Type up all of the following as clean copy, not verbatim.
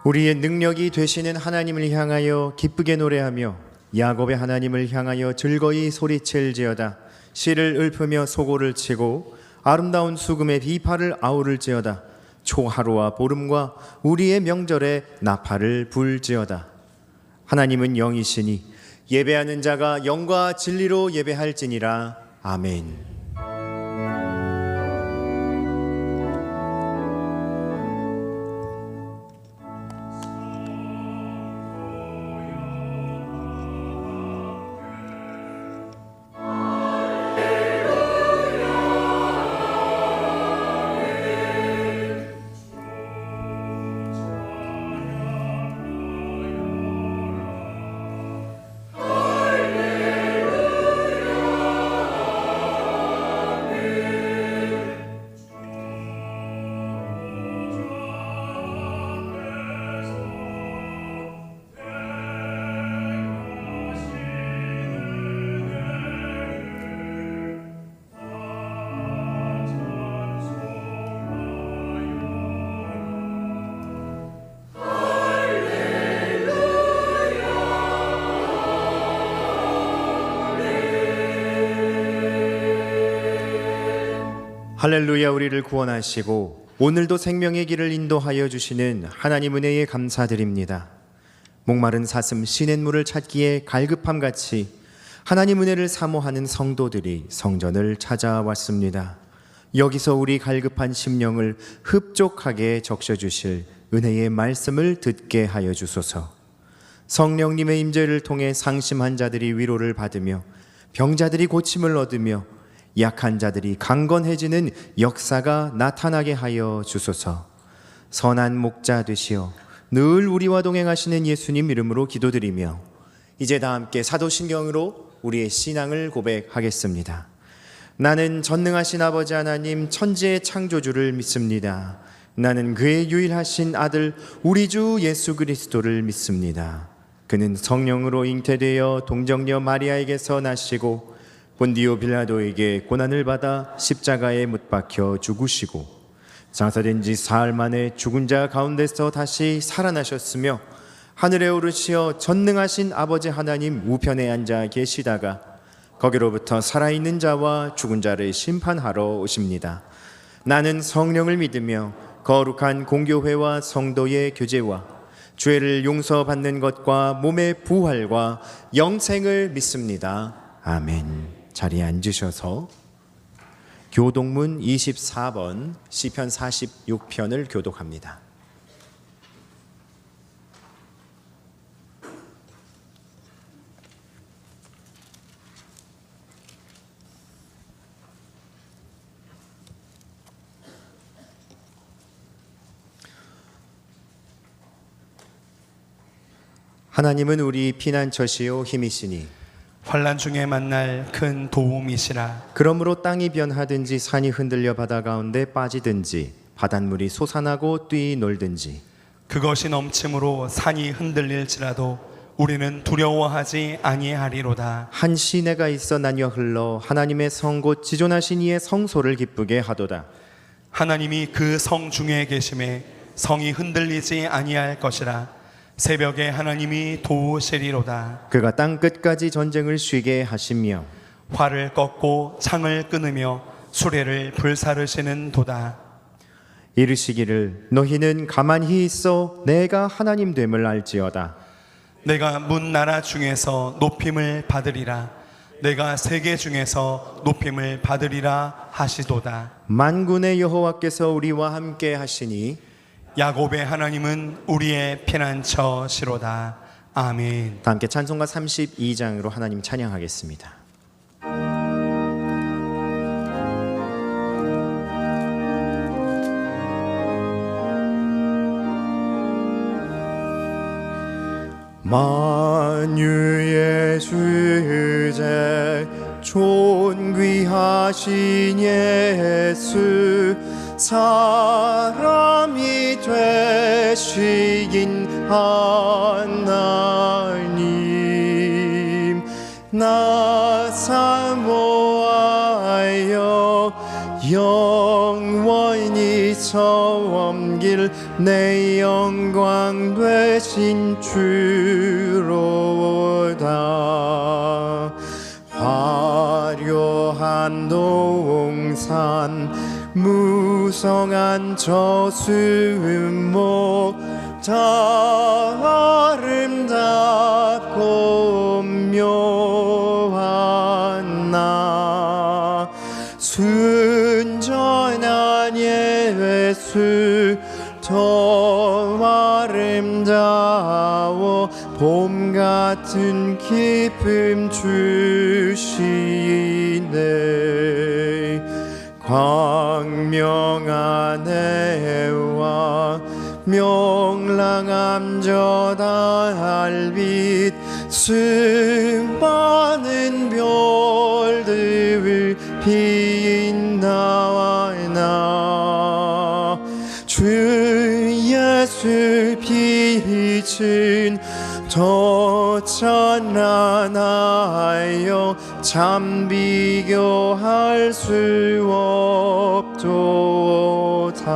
우리의 능력이 되시는 하나님을 향하여 기쁘게 노래하며 야곱의 하나님을 향하여 즐거이 소리칠지어다. 씨를 읊으며 소고를 치고 아름다운 수금의 비파를 아우를지어다. 초하루와 보름과 우리의 명절에 나팔을 불지어다. 하나님은 영이시니 예배하는 자가 영과 진리로 예배할지니라. 아멘. 할렐루야. 우리를 구원하시고 오늘도 생명의 길을 인도하여 주시는 하나님 은혜에 감사드립니다. 목마른 사슴 시냇물을 찾기에 갈급함같이 하나님 은혜를 사모하는 성도들이 성전을 찾아왔습니다. 여기서 우리 갈급한 심령을 흡족하게 적셔주실 은혜의 말씀을 듣게 하여 주소서. 성령님의 임재를 통해 상심한 자들이 위로를 받으며 병자들이 고침을 얻으며 약한 자들이 강건해지는 역사가 나타나게 하여 주소서. 선한 목자 되시어 늘 우리와 동행하시는 예수님 이름으로 기도드리며 이제 다 함께 사도신경으로 우리의 신앙을 고백하겠습니다. 나는 전능하신 아버지 하나님 천지의 창조주를 믿습니다. 나는 그의 유일하신 아들 우리 주 예수 그리스도를 믿습니다. 그는 성령으로 잉태되어 동정녀 마리아에게서 나시고 본디오 빌라도에게 고난을 받아 십자가에 못 박혀 죽으시고 장사된 지 사흘 만에 죽은 자 가운데서 다시 살아나셨으며 하늘에 오르시어 전능하신 아버지 하나님 우편에 앉아 계시다가 거기로부터 살아있는 자와 죽은 자를 심판하러 오십니다. 나는 성령을 믿으며 거룩한 공교회와 성도의 교제와 죄를 용서받는 것과 몸의 부활과 영생을 믿습니다. 아멘. 자리에 앉으셔서 교독문 24번 시편 46편을 교독합니다. 하나님은 우리 피난처시요 힘이시니 환난 중에 만날 큰 도움이시라. 그러므로 땅이 변하든지 산이 흔들려 바다 가운데 빠지든지 바닷물이 솟아나고 뛰놀든지 그것이 넘침으로 산이 흔들릴지라도 우리는 두려워하지 아니하리로다. 한 시내가 있어 나뉘어 흘러 하나님의 성 곧 지존하신 이의 성소를 기쁘게 하도다. 하나님이 그 성 중에 계심에 성이 흔들리지 아니할 것이라. 새벽에 하나님이 도우시리로다. 그가 땅 끝까지 전쟁을 쉬게 하시며 활을 꺾고 창을 끊으며 수레를 불사르시는 도다. 이르시기를 너희는 가만히 있어 내가 하나님 됨을 알지어다. 내가 문 나라 중에서 높임을 받으리라. 내가 세계 중에서 높임을 받으리라 하시도다. 만군의 여호와께서 우리와 함께 하시니 야곱의 하나님은 우리의 피난처시로다. 아멘. 다 함께 찬송가 32장으로 하나님 찬양하겠습니다. 만유의 주제 존귀하신 예수 사람이 되시긴 하나님 나 사모하여 영원히 섬길 내 영광 되신 주로다. 화려한 동산 무성한 저수목 다 아름답고 묘한 나 순전한 예수 더 아름다워 봄 같은 기쁨 주시네. 광명한 해와 명랑함 저 달빛 수많은 별들을 빛나와 나 주 예수 빛은 더 찬란하여 참 비교할 수 없도다.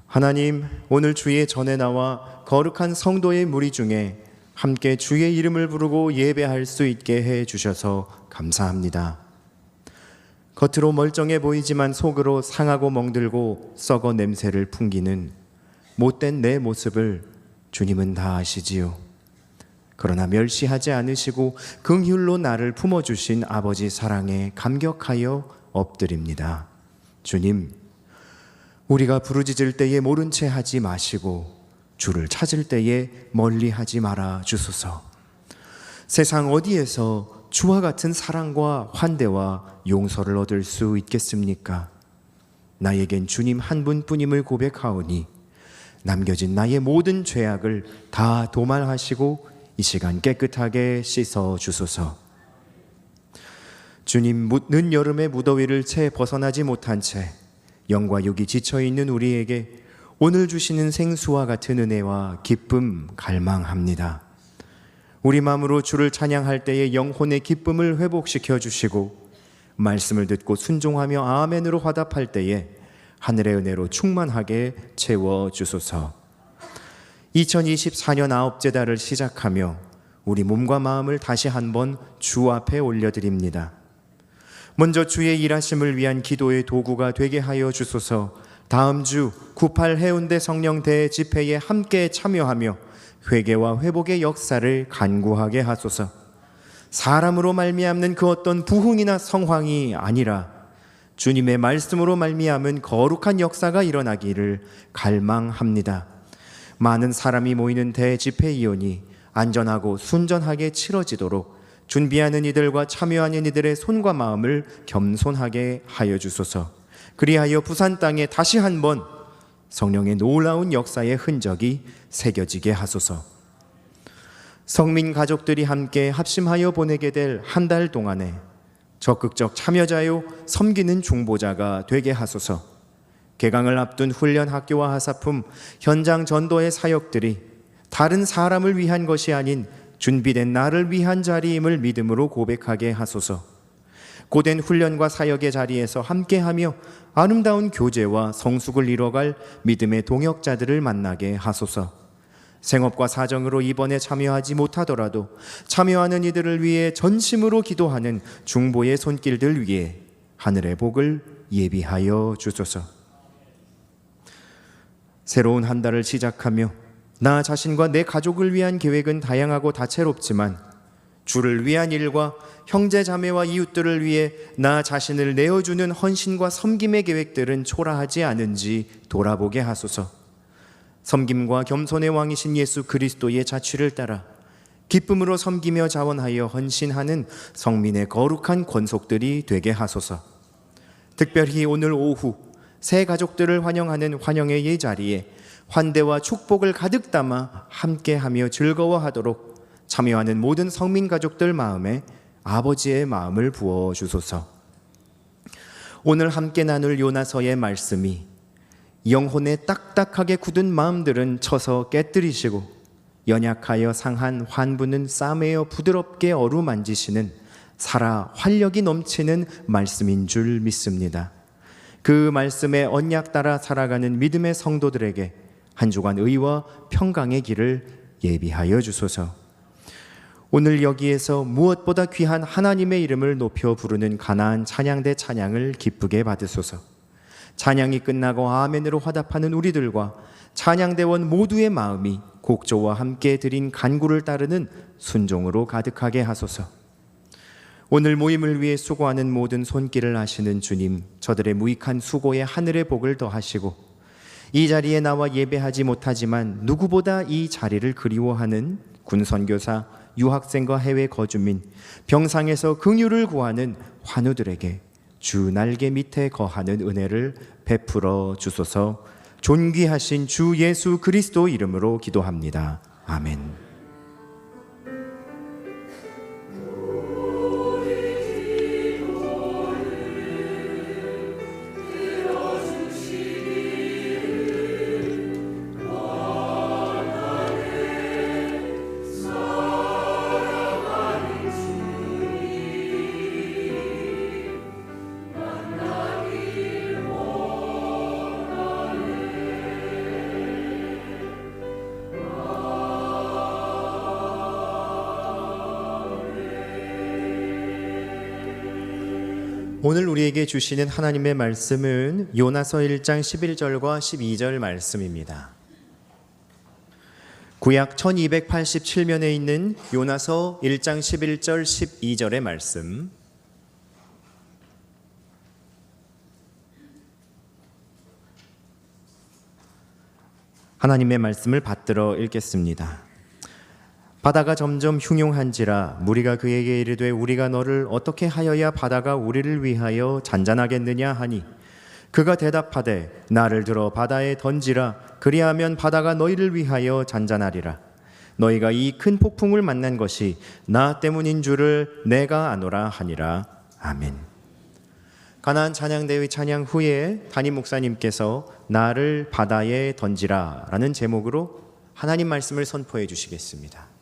하나님, 오늘 주의 전에 나와 거룩한 성도의 무리 중에 함께 주의 이름을 부르고 예배할 수 있게 해 주셔서 감사합니다. 겉으로 멀쩡해 보이지만 속으로 상하고 멍들고 썩어 냄새를 풍기는 못된 내 모습을 주님은 다 아시지요. 그러나 멸시하지 않으시고 긍휼로 나를 품어주신 아버지 사랑에 감격하여 엎드립니다. 주님, 우리가 부르짖을 때에 모른 채 하지 마시고 주를 찾을 때에 멀리 하지 말아 주소서. 세상 어디에서 주와 같은 사랑과 환대와 용서를 얻을 수 있겠습니까? 나에겐 주님 한 분뿐임을 고백하오니 남겨진 나의 모든 죄악을 다 도말하시고 이 시간 깨끗하게 씻어 주소서. 주님, 늦여름의 무더위를 채 벗어나지 못한 채 영과 육이 지쳐있는 우리에게 오늘 주시는 생수와 같은 은혜와 기쁨 갈망합니다. 우리 마음으로 주를 찬양할 때에 영혼의 기쁨을 회복시켜 주시고 말씀을 듣고 순종하며 아멘으로 화답할 때에 하늘의 은혜로 충만하게 채워 주소서. 2024년 아홉째 달을 시작하며 우리 몸과 마음을 다시 한번 주 앞에 올려드립니다. 먼저 주의 일하심을 위한 기도의 도구가 되게 하여 주소서. 다음 주 98 해운대 성령 대집회에 함께 참여하며 회개와 회복의 역사를 간구하게 하소서. 사람으로 말미암는 그 어떤 부흥이나 성황이 아니라 주님의 말씀으로 말미암은 거룩한 역사가 일어나기를 갈망합니다. 많은 사람이 모이는 대집회이오니 안전하고 순전하게 치러지도록 준비하는 이들과 참여하는 이들의 손과 마음을 겸손하게 하여 주소서. 그리하여 부산 땅에 다시 한번 성령의 놀라운 역사의 흔적이 새겨지게 하소서. 성민 가족들이 함께 합심하여 보내게 될 한 달 동안에 적극적 참여자요 섬기는 중보자가 되게 하소서. 개강을 앞둔 훈련 학교와 하사품 현장 전도의 사역들이 다른 사람을 위한 것이 아닌 준비된 나를 위한 자리임을 믿음으로 고백하게 하소서. 고된 훈련과 사역의 자리에서 함께하며 아름다운 교제와 성숙을 이뤄갈 믿음의 동역자들을 만나게 하소서. 생업과 사정으로 이번에 참여하지 못하더라도 참여하는 이들을 위해 전심으로 기도하는 중보의 손길들 위에 하늘의 복을 예비하여 주소서. 새로운 한 달을 시작하며 나 자신과 내 가족을 위한 계획은 다양하고 다채롭지만 주를 위한 일과 형제 자매와 이웃들을 위해 나 자신을 내어주는 헌신과 섬김의 계획들은 초라하지 않은지 돌아보게 하소서. 섬김과 겸손의 왕이신 예수 그리스도의 자취를 따라 기쁨으로 섬기며 자원하여 헌신하는 성민의 거룩한 권속들이 되게 하소서. 특별히 오늘 오후 새 가족들을 환영하는 환영의 예자리에 환대와 축복을 가득 담아 함께하며 즐거워하도록 참여하는 모든 성민 가족들 마음에 아버지의 마음을 부어 주소서. 오늘 함께 나눌 요나서의 말씀이 영혼에 딱딱하게 굳은 마음들은 쳐서 깨뜨리시고 연약하여 상한 환부는 싸매어 부드럽게 어루만지시는 살아 활력이 넘치는 말씀인 줄 믿습니다. 그 말씀에 언약 따라 살아가는 믿음의 성도들에게 한 주간 의와 평강의 길을 예비하여 주소서. 오늘 여기에서 무엇보다 귀한 하나님의 이름을 높여 부르는 가나안 찬양대 찬양을 기쁘게 받으소서. 찬양이 끝나고 아멘으로 화답하는 우리들과 찬양대원 모두의 마음이 곡조와 함께 드린 간구를 따르는 순종으로 가득하게 하소서. 오늘 모임을 위해 수고하는 모든 손길을 아시는 주님, 저들의 무익한 수고에 하늘의 복을 더하시고 이 자리에 나와 예배하지 못하지만 누구보다 이 자리를 그리워하는 군선교사, 유학생과 해외 거주민, 병상에서 긍휼을 구하는 환우들에게 주 날개 밑에 거하는 은혜를 베풀어 주소서. 존귀하신 주 예수 그리스도 이름으로 기도합니다. 아멘. 오늘 우리에게 주시는 하나님의 말씀은 요나서 1장 11절과 12절 말씀입니다. 구약 1287면에 있는 요나서 1장 11절 12절의 말씀, 하나님의 말씀을 받들어 읽겠습니다. 바다가 점점 흉흉한지라 무리가 그에게 이르되 우리가 너를 어떻게 하여야 바다가 우리를 위하여 잔잔하겠느냐 하니 그가 대답하되 나를 들어 바다에 던지라. 그리하면 바다가 너희를 위하여 잔잔하리라. 너희가 이 큰 폭풍을 만난 것이 나 때문인 줄을 내가 아노라 하니라. 아멘. 가나안 찬양대회 찬양 후에 담임 목사님께서 나를 바다에 던지라 라는 제목으로 하나님 말씀을 선포해 주시겠습니다.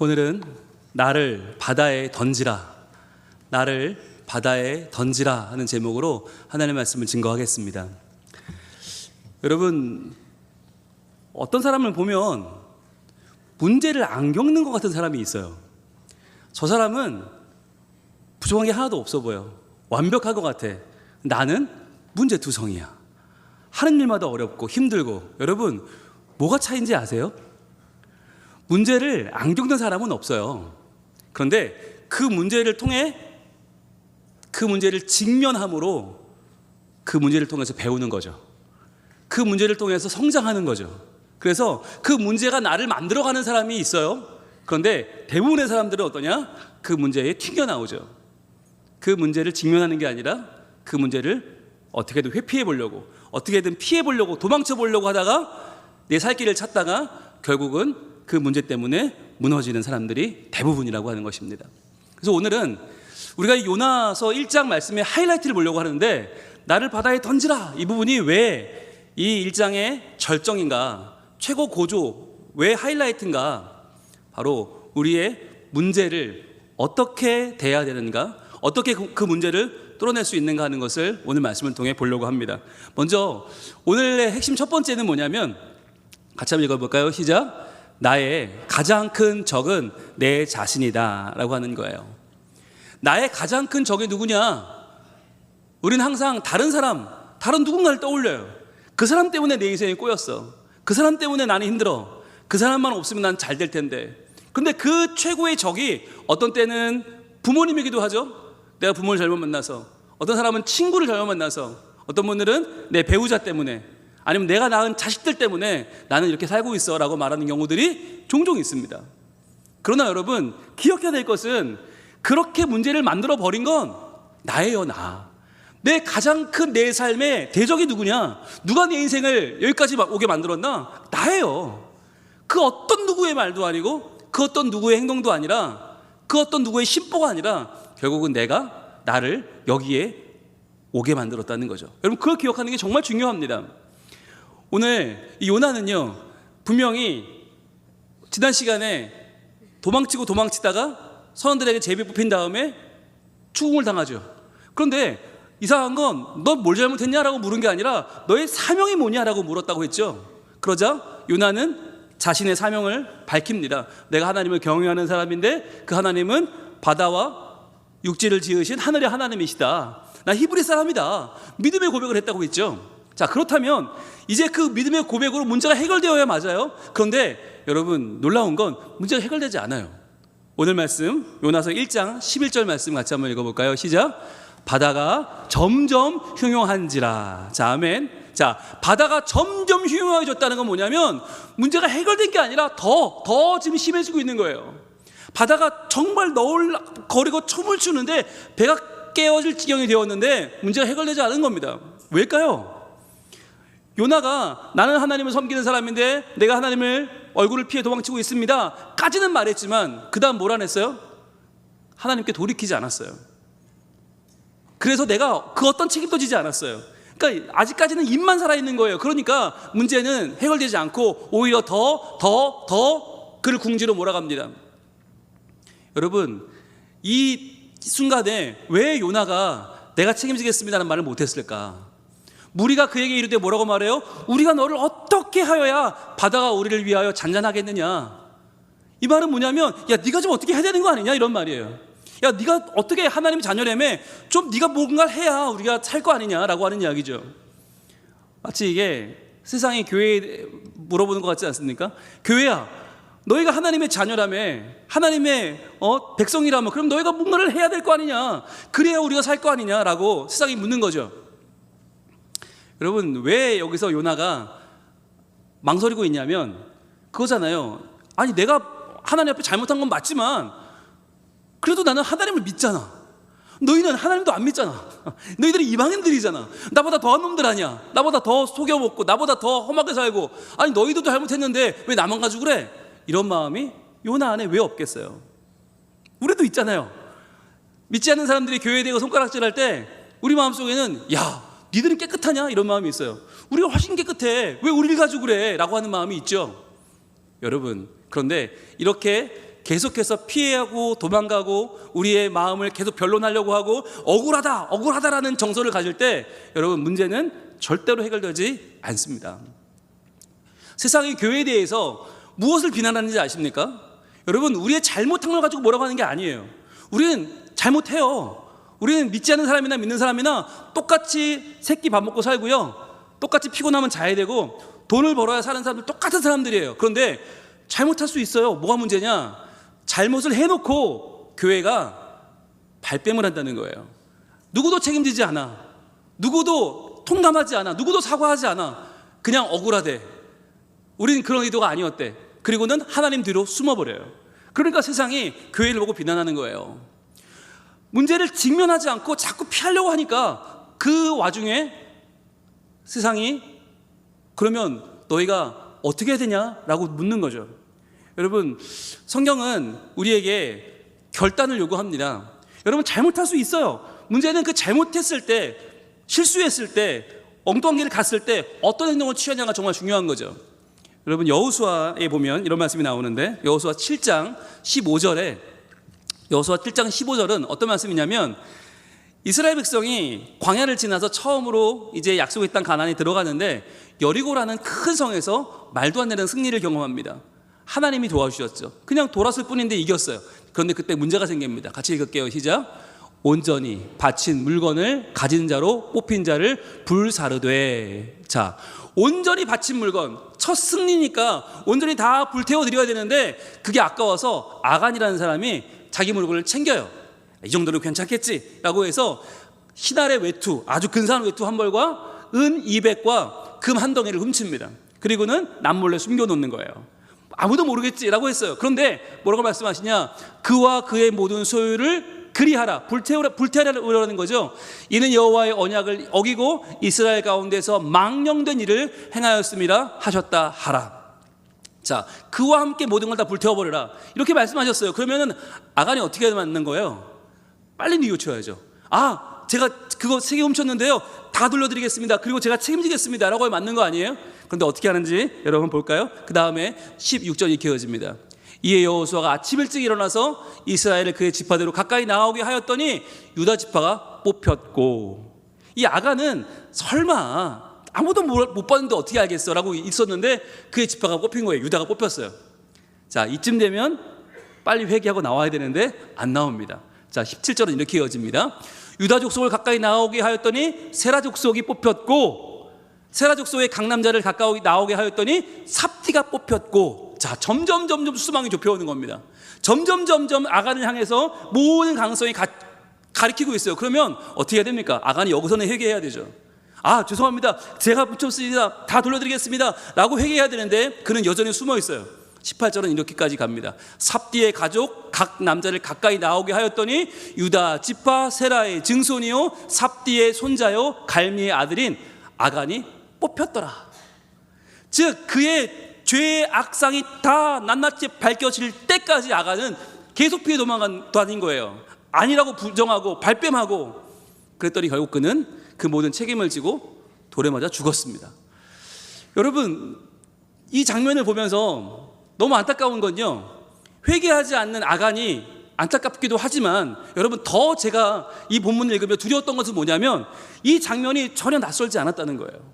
오늘은 나를 바다에 던지라, 나를 바다에 던지라 하는 제목으로 하나님의 말씀을 증거하겠습니다. 여러분, 어떤 사람을 보면 문제를 안 겪는 것 같은 사람이 있어요. 저 사람은 부족한 게 하나도 없어 보여. 완벽한 것 같아. 나는 문제투성이야. 하는 일마다 어렵고 힘들고. 여러분, 뭐가 차이인지 아세요? 문제를 안 겪는 사람은 없어요. 그런데 그 문제를 통해 그 문제를 직면함으로 그 문제를 통해서 배우는 거죠. 그 문제를 통해서 성장하는 거죠. 그래서 그 문제가 나를 만들어가는 사람이 있어요. 그런데 대부분의 사람들은 어떠냐? 그 문제에 튕겨나오죠. 그 문제를 직면하는 게 아니라 그 문제를 어떻게든 회피해 보려고, 어떻게든 피해 보려고, 도망쳐 보려고 하다가 내 살 길을 찾다가 결국은 그 문제 때문에 무너지는 사람들이 대부분이라고 하는 것입니다. 그래서 오늘은 우리가 이 요나서 1장 말씀의 하이라이트를 보려고 하는데, 나를 바다에 던지라, 이 부분이 왜 이 1장의 절정인가, 최고 고조, 왜 하이라이트인가? 바로 우리의 문제를 어떻게 대해야 되는가, 어떻게 그 문제를 뚫어낼 수 있는가 하는 것을 오늘 말씀을 통해 보려고 합니다. 먼저 오늘의 핵심 첫 번째는 뭐냐면, 같이 한번 읽어볼까요? 시작. 나의 가장 큰 적은 내 자신이다 라고 하는 거예요. 나의 가장 큰 적이 누구냐? 우리는 항상 다른 사람, 다른 누군가를 떠올려요. 그 사람 때문에 내 인생이 꼬였어. 그 사람 때문에 나는 힘들어. 그 사람만 없으면 난 잘 될 텐데. 근데 그 최고의 적이 어떤 때는 부모님이기도 하죠. 내가 부모를 잘못 만나서, 어떤 사람은 친구를 잘못 만나서, 어떤 분들은 내 배우자 때문에, 아니면 내가 낳은 자식들 때문에 나는 이렇게 살고 있어 라고 말하는 경우들이 종종 있습니다. 그러나 여러분, 기억해야 될 것은 그렇게 문제를 만들어 버린 건 나예요. 내 가장 큰 내 삶의 대적이 누구냐? 누가 내 인생을 여기까지 오게 만들었나? 나예요. 그 어떤 누구의 말도 아니고, 그 어떤 누구의 행동도 아니라, 그 어떤 누구의 심보가 아니라 결국은 내가 나를 여기에 오게 만들었다는 거죠. 여러분, 그걸 기억하는 게 정말 중요합니다. 오늘 이 요나는요, 분명히 지난 시간에 도망치다가 선원들에게 제비 뽑힌 다음에 추궁을 당하죠. 그런데 이상한 건 너 뭘 잘못했냐라고 물은 게 아니라 너의 사명이 뭐냐라고 물었다고 했죠. 그러자 요나는 자신의 사명을 밝힙니다. 내가 하나님을 경외하는 사람인데 그 하나님은 바다와 육지를 지으신 하늘의 하나님이시다. 나 히브리 사람이다. 믿음의 고백을 했다고 했죠. 자, 그렇다면 이제 그 믿음의 고백으로 문제가 해결되어야 맞아요. 그런데 여러분, 놀라운 건 문제가 해결되지 않아요. 오늘 말씀 요나서 1장 11절 말씀 같이 한번 읽어볼까요? 시작. 바다가 점점 흉흉한지라. 자, 아멘. 자, 바다가 점점 흉흉해졌다는 건 뭐냐면 문제가 해결된 게 아니라 더 지금 심해지고 있는 거예요. 바다가 정말 너울거리고 춤을 추는데 배가 깨어질 지경이 되었는데 문제가 해결되지 않은 겁니다. 왜일까요? 요나가 나는 하나님을 섬기는 사람인데 내가 하나님을 얼굴을 피해 도망치고 있습니다 까지는 말했지만 그 다음 뭐라 했어요? 하나님께 돌이키지 않았어요. 그래서 내가 그 어떤 책임도 지지 않았어요. 그러니까 아직까지는 입만 살아있는 거예요. 그러니까 문제는 해결되지 않고 오히려 더 그를 궁지로 몰아갑니다. 여러분, 이 순간에 왜 요나가 내가 책임지겠습니다라는 말을 못했을까? 무리가 그에게 이르되 뭐라고 말해요? 우리가 너를 어떻게 하여야 바다가 우리를 위하여 잔잔하겠느냐? 이 말은 뭐냐면, 야, 네가 좀 어떻게 해야 되는 거 아니냐? 이런 말이에요. 야, 네가 어떻게 하나님 자녀라며 좀 네가 뭔가를 해야 우리가 살 거 아니냐라고 하는 이야기죠. 마치 이게 세상의 교회에 물어보는 것 같지 않습니까? 교회야, 너희가 하나님의 자녀라며, 하나님의 백성이라며, 그럼 너희가 뭔가를 해야 될 거 아니냐? 그래야 우리가 살 거 아니냐라고 세상이 묻는 거죠. 여러분, 왜 여기서 요나가 망설이고 있냐면 그거잖아요. 아니, 내가 하나님 앞에 잘못한 건 맞지만 그래도 나는 하나님을 믿잖아. 너희는 하나님도 안 믿잖아. 너희들이 이방인들이잖아. 나보다 더한 놈들 아니야. 나보다 더 속여먹고 나보다 더 험하게 살고, 아니 너희도 잘못했는데 왜 나만 가지고 그래? 이런 마음이 요나 안에 왜 없겠어요? 우리도 있잖아요. 믿지 않는 사람들이 교회에 대고 손가락질할 때 우리 마음속에는 야, 니들은 깨끗하냐? 이런 마음이 있어요. 우리가 훨씬 깨끗해. 왜 우리를 가지고 그래? 라고 하는 마음이 있죠. 여러분, 그런데 이렇게 계속해서 피해하고 도망가고 우리의 마음을 계속 변론하려고 하고 억울하다라는 정서를 가질 때 여러분 문제는 절대로 해결되지 않습니다. 세상이 교회에 대해서 무엇을 비난하는지 아십니까? 여러분 우리의 잘못한 걸 가지고 뭐라고 하는 게 아니에요. 우리는 잘못해요. 우리는 믿지 않는 사람이나 믿는 사람이나 똑같이 새끼 밥 먹고 살고요, 똑같이 피곤하면 자야 되고 돈을 벌어야 사는 사람들 똑같은 사람들이에요. 그런데 잘못할 수 있어요. 뭐가 문제냐? 잘못을 해놓고 교회가 발뺌을 한다는 거예요. 누구도 책임지지 않아, 누구도 통감하지 않아, 누구도 사과하지 않아. 그냥 억울하대. 우리는 그런 의도가 아니었대. 그리고는 하나님 뒤로 숨어버려요. 그러니까 세상이 교회를 보고 비난하는 거예요. 문제를 직면하지 않고 자꾸 피하려고 하니까 그 와중에 세상이 그러면 너희가 어떻게 해야 되냐라고 묻는 거죠. 여러분 성경은 우리에게 결단을 요구합니다. 여러분 잘못할 수 있어요. 문제는 그 잘못했을 때, 실수했을 때, 엉뚱한 길을 갔을 때 어떤 행동을 취하냐가 정말 중요한 거죠. 여러분 여호수아에 보면 이런 말씀이 나오는데, 여호수아 7장 15절에 여호수아 7장 15절은 어떤 말씀이냐면, 이스라엘 백성이 광야를 지나서 처음으로 이제 약속의 땅 가나안에 들어가는데 여리고라는 큰 성에서 말도 안 되는 승리를 경험합니다. 하나님이 도와주셨죠. 그냥 돌았을 뿐인데 이겼어요. 그런데 그때 문제가 생깁니다. 같이 읽을게요. 시작. 온전히 바친 물건을 가진 자로 뽑힌 자를 불사르되. 자, 온전히 바친 물건, 첫 승리니까 온전히 다 불태워 드려야 되는데 그게 아까워서 아간이라는 사람이 자기 물건을 챙겨요. 이 정도는 괜찮겠지 라고 해서 희날의 외투, 아주 근사한 외투 한 벌과 은 200과 금 한 덩이를 훔칩니다. 그리고는 남몰래 숨겨놓는 거예요. 아무도 모르겠지라고 했어요. 그런데 뭐라고 말씀하시냐? 그와 그의 모든 소유를 그리하라, 불태우라는 거죠. 이는 여호와의 언약을 어기고 이스라엘 가운데서 망령된 일을 행하였음이라 하셨다 하라. 자, 그와 함께 모든 걸 다 불태워버려라 이렇게 말씀하셨어요. 그러면은 아간이 어떻게 맞는 거예요? 빨리 뉘우쳐야죠. 아, 제가 그거 3개 훔쳤는데요, 다 돌려드리겠습니다. 그리고 제가 책임지겠습니다 라고 맞는 거 아니에요? 그런데 어떻게 하는지 여러분 볼까요? 그 다음에 16절이 이렇게 이어집니다. 이에 여호수아가 아침 일찍 일어나서 이스라엘을 그의 지파대로 가까이 나오게 하였더니 유다 지파가 뽑혔고. 이 아간은 설마 아무도 못 봤는데 어떻게 알겠어 라고 있었는데 그의 지파가 뽑힌 거예요. 유다가 뽑혔어요. 자, 이쯤 되면 빨리 회개하고 나와야 되는데 안 나옵니다. 자, 17절은 이렇게 이어집니다. 유다 족속을 가까이 나오게 하였더니 세라 족속이 뽑혔고, 세라 족속의 강남자를 가까이 나오게 하였더니 삽티가 뽑혔고. 자, 점점 수망이 좁혀오는 겁니다. 점점 아간을 향해서 모든 가능성이 가리키고 있어요. 그러면 어떻게 해야 됩니까? 아간이 여기서는 회개해야 되죠. 아, 죄송합니다, 제가 묻혔습니다, 다 돌려드리겠습니다 라고 회개해야 되는데 그는 여전히 숨어 있어요. 18절은 이렇게까지 갑니다. 삽디의 가족 각 남자를 가까이 나오게 하였더니 유다 지파 세라의 증손이요 삽디의 손자요 갈미의 아들인 아간이 뽑혔더라. 즉 그의 죄의 악상이 다 낱낱이 밝혀질 때까지 아간은 계속 피해 도망다닌 거예요. 아니라고 부정하고 발뺌하고. 그랬더니 결국 그는 그 모든 책임을 지고 돌에 맞아 죽었습니다. 여러분 이 장면을 보면서 너무 안타까운 건요, 회개하지 않는 아간이 안타깝기도 하지만 여러분 더 제가 이 본문을 읽으며 두려웠던 것은 뭐냐면 이 장면이 전혀 낯설지 않았다는 거예요.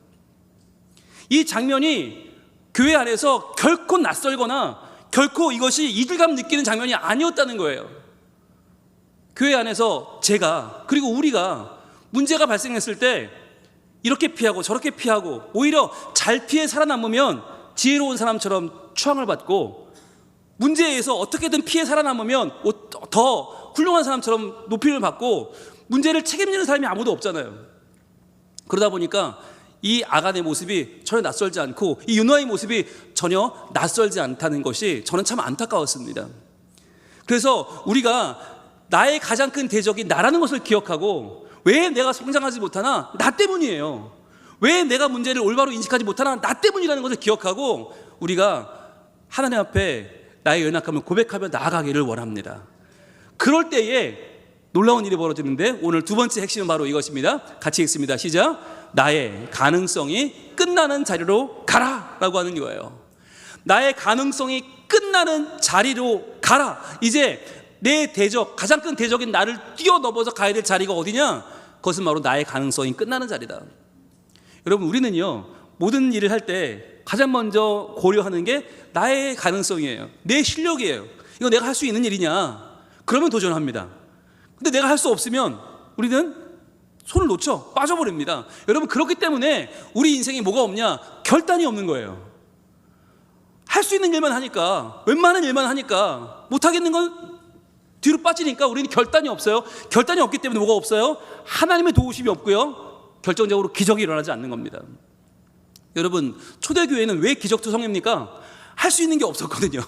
이 장면이 교회 안에서 결코 낯설거나 결코 이것이 이질감 느끼는 장면이 아니었다는 거예요. 교회 안에서 제가, 그리고 우리가 문제가 발생했을 때 이렇게 피하고 저렇게 피하고 오히려 잘 피해 살아남으면 지혜로운 사람처럼 추앙을 받고, 문제에 의해서 어떻게든 피해 살아남으면 더 훌륭한 사람처럼 높임을 받고, 문제를 책임지는 사람이 아무도 없잖아요. 그러다 보니까 이 아간의 모습이 전혀 낯설지 않고 이 윤화의 모습이 전혀 낯설지 않다는 것이 저는 참 안타까웠습니다. 그래서 우리가 나의 가장 큰 대적이 나라는 것을 기억하고, 왜 내가 성장하지 못하나? 나 때문이에요. 왜 내가 문제를 올바로 인식하지 못하나? 나 때문이라는 것을 기억하고 우리가 하나님 앞에 나의 연약함을 고백하며 나아가기를 원합니다. 그럴 때에 놀라운 일이 벌어지는데 오늘 두 번째 핵심은 바로 이것입니다. 같이 읽습니다. 시작. 나의 가능성이 끝나는 자리로 가라 라고 하는 거예요. 나의 가능성이 끝나는 자리로 가라. 이제 내 대적, 가장 큰 대적인 나를 뛰어넘어서 가야 될 자리가 어디냐? 그것은 바로 나의 가능성이 끝나는 자리다. 여러분, 우리는요, 모든 일을 할 때 가장 먼저 고려하는 게 나의 가능성이에요. 내 실력이에요. 이거 내가 할 수 있는 일이냐? 그러면 도전합니다. 근데 내가 할 수 없으면 우리는 손을 놓쳐 빠져버립니다. 여러분, 그렇기 때문에 우리 인생에 뭐가 없냐? 결단이 없는 거예요. 할 수 있는 일만 하니까, 웬만한 일만 하니까, 못하겠는 건 뒤로 빠지니까 우리는 결단이 없어요. 결단이 없기 때문에 뭐가 없어요? 하나님의 도우심이 없고요, 결정적으로 기적이 일어나지 않는 겁니다. 여러분, 초대교회는 왜 기적투성입니까? 할 수 있는 게 없었거든요.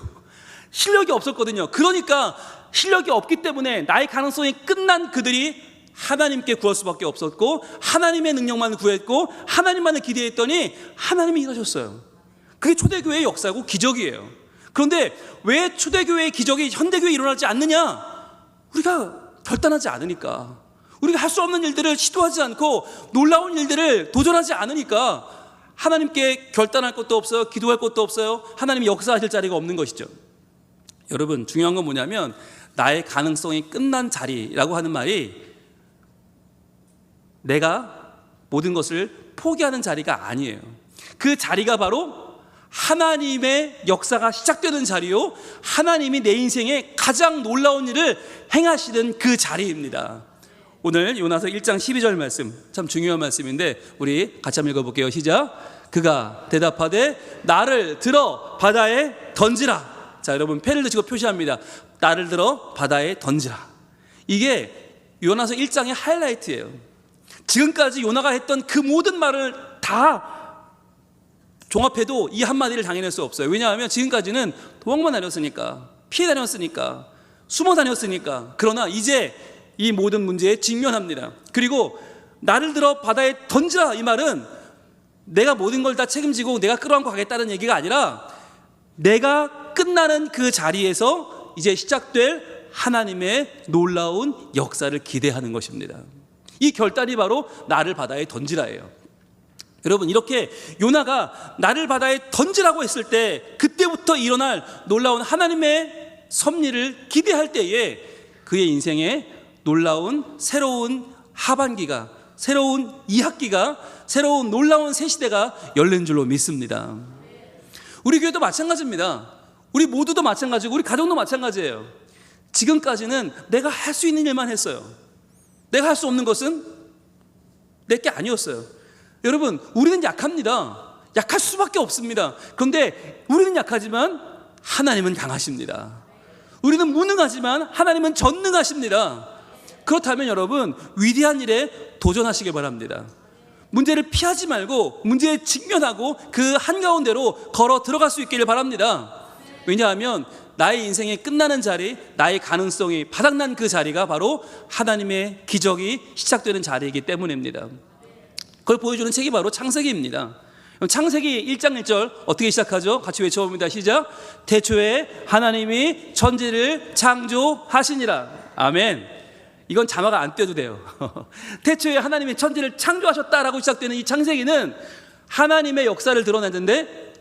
실력이 없었거든요. 그러니까 실력이 없기 때문에 나의 가능성이 끝난 그들이 하나님께 구할 수밖에 없었고, 하나님의 능력만 구했고, 하나님만을 기대했더니 하나님이 일하셨어요. 그게 초대교회의 역사고 기적이에요. 그런데 왜 초대교회의 기적이 현대교회에 일어나지 않느냐? 우리가 결단하지 않으니까, 우리가 할 수 없는 일들을 시도하지 않고 놀라운 일들을 도전하지 않으니까 하나님께 결단할 것도 없어요. 기도할 것도 없어요. 하나님이 역사하실 자리가 없는 것이죠. 여러분, 중요한 건 뭐냐면 나의 가능성이 끝난 자리라고 하는 말이 내가 모든 것을 포기하는 자리가 아니에요. 그 자리가 바로 하나님의 역사가 시작되는 자리요, 하나님이 내 인생에 가장 놀라운 일을 행하시는 그 자리입니다. 오늘 요나서 1장 12절 말씀, 참 중요한 말씀인데 우리 같이 한번 읽어볼게요. 시작. 그가 대답하되 나를 들어 바다에 던지라. 자, 여러분, 패를 드시고 표시합니다. 나를 들어 바다에 던지라. 이게 요나서 1장의 하이라이트예요. 지금까지 요나가 했던 그 모든 말을 다 종합해도 이 한마디를 당해낼 수 없어요. 왜냐하면 지금까지는 도망만 다녔으니까, 피해 다녔으니까, 숨어 다녔으니까. 그러나 이제 이 모든 문제에 직면합니다. 그리고 나를 들어 바다에 던지라, 이 말은 내가 모든 걸 다 책임지고 내가 끌어안고 가겠다는 얘기가 아니라 내가 끝나는 그 자리에서 이제 시작될 하나님의 놀라운 역사를 기대하는 것입니다. 이 결단이 바로 나를 바다에 던지라예요. 여러분, 이렇게 요나가 나를 바다에 던지라고 했을 때 그때부터 일어날 놀라운 하나님의 섭리를 기대할 때에 그의 인생에 놀라운 새로운 하반기가, 새로운 2학기가, 새로운 놀라운 새 시대가 열린 줄로 믿습니다. 우리 교회도 마찬가지입니다. 우리 모두도 마찬가지고 우리 가정도 마찬가지예요. 지금까지는 내가 할 수 있는 일만 했어요. 내가 할 수 없는 것은 내게 아니었어요. 여러분, 우리는 약합니다. 약할 수밖에 없습니다. 그런데 우리는 약하지만 하나님은 강하십니다. 우리는 무능하지만 하나님은 전능하십니다. 그렇다면 여러분, 위대한 일에 도전하시길 바랍니다. 문제를 피하지 말고 문제에 직면하고 그 한가운데로 걸어 들어갈 수 있기를 바랍니다. 왜냐하면 나의 인생의 끝나는 자리, 나의 가능성이 바닥난 그 자리가 바로 하나님의 기적이 시작되는 자리이기 때문입니다. 그걸 보여주는 책이 바로 창세기입니다. 창세기 1장 1절 어떻게 시작하죠? 같이 외쳐봅니다. 시작. 태초에 하나님이 천지를 창조하시니라. 아멘. 이건 자막을 안 떼도 돼요. 태초에 하나님이 천지를 창조하셨다라고 시작되는 이 창세기는 하나님의 역사를 드러내는데